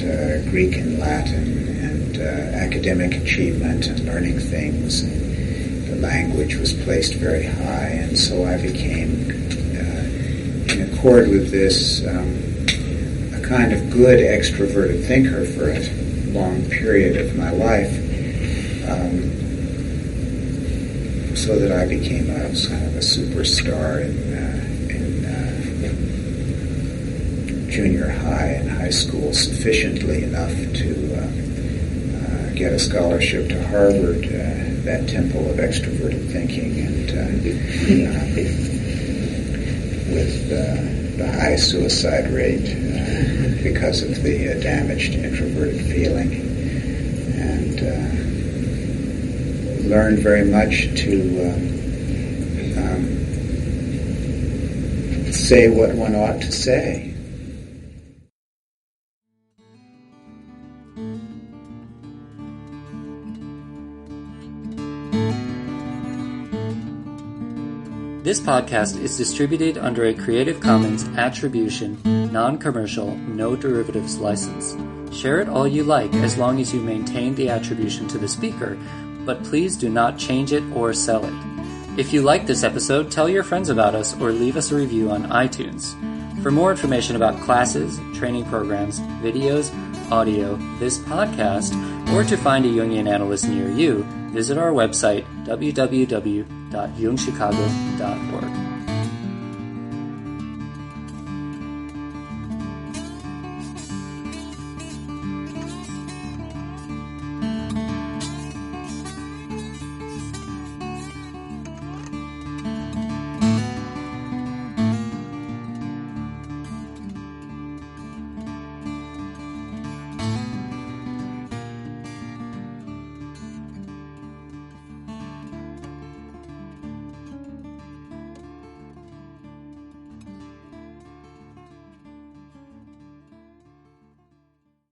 Greek and Latin and academic achievement and learning things. And the language was placed very high, and so I became, in accord with this, a kind of good extroverted thinker for a long period of my life, so that I became a kind of a superstar in junior high and high school, sufficiently enough to get a scholarship to Harvard, that temple of extroverted thinking, and with the high suicide rate because of the damaged introverted feeling, and learned very much to say what one ought to say. This podcast is distributed under a Creative Commons Attribution, Non-Commercial, No Derivatives license. Share it all you like as long as you maintain the attribution to the speaker, but please do not change it or sell it. If you like this episode, tell your friends about us or leave us a review on iTunes. For more information about classes, training programs, videos, audio, this podcast, or to find a Jungian analyst near you, visit our website, www.jungchicago.org.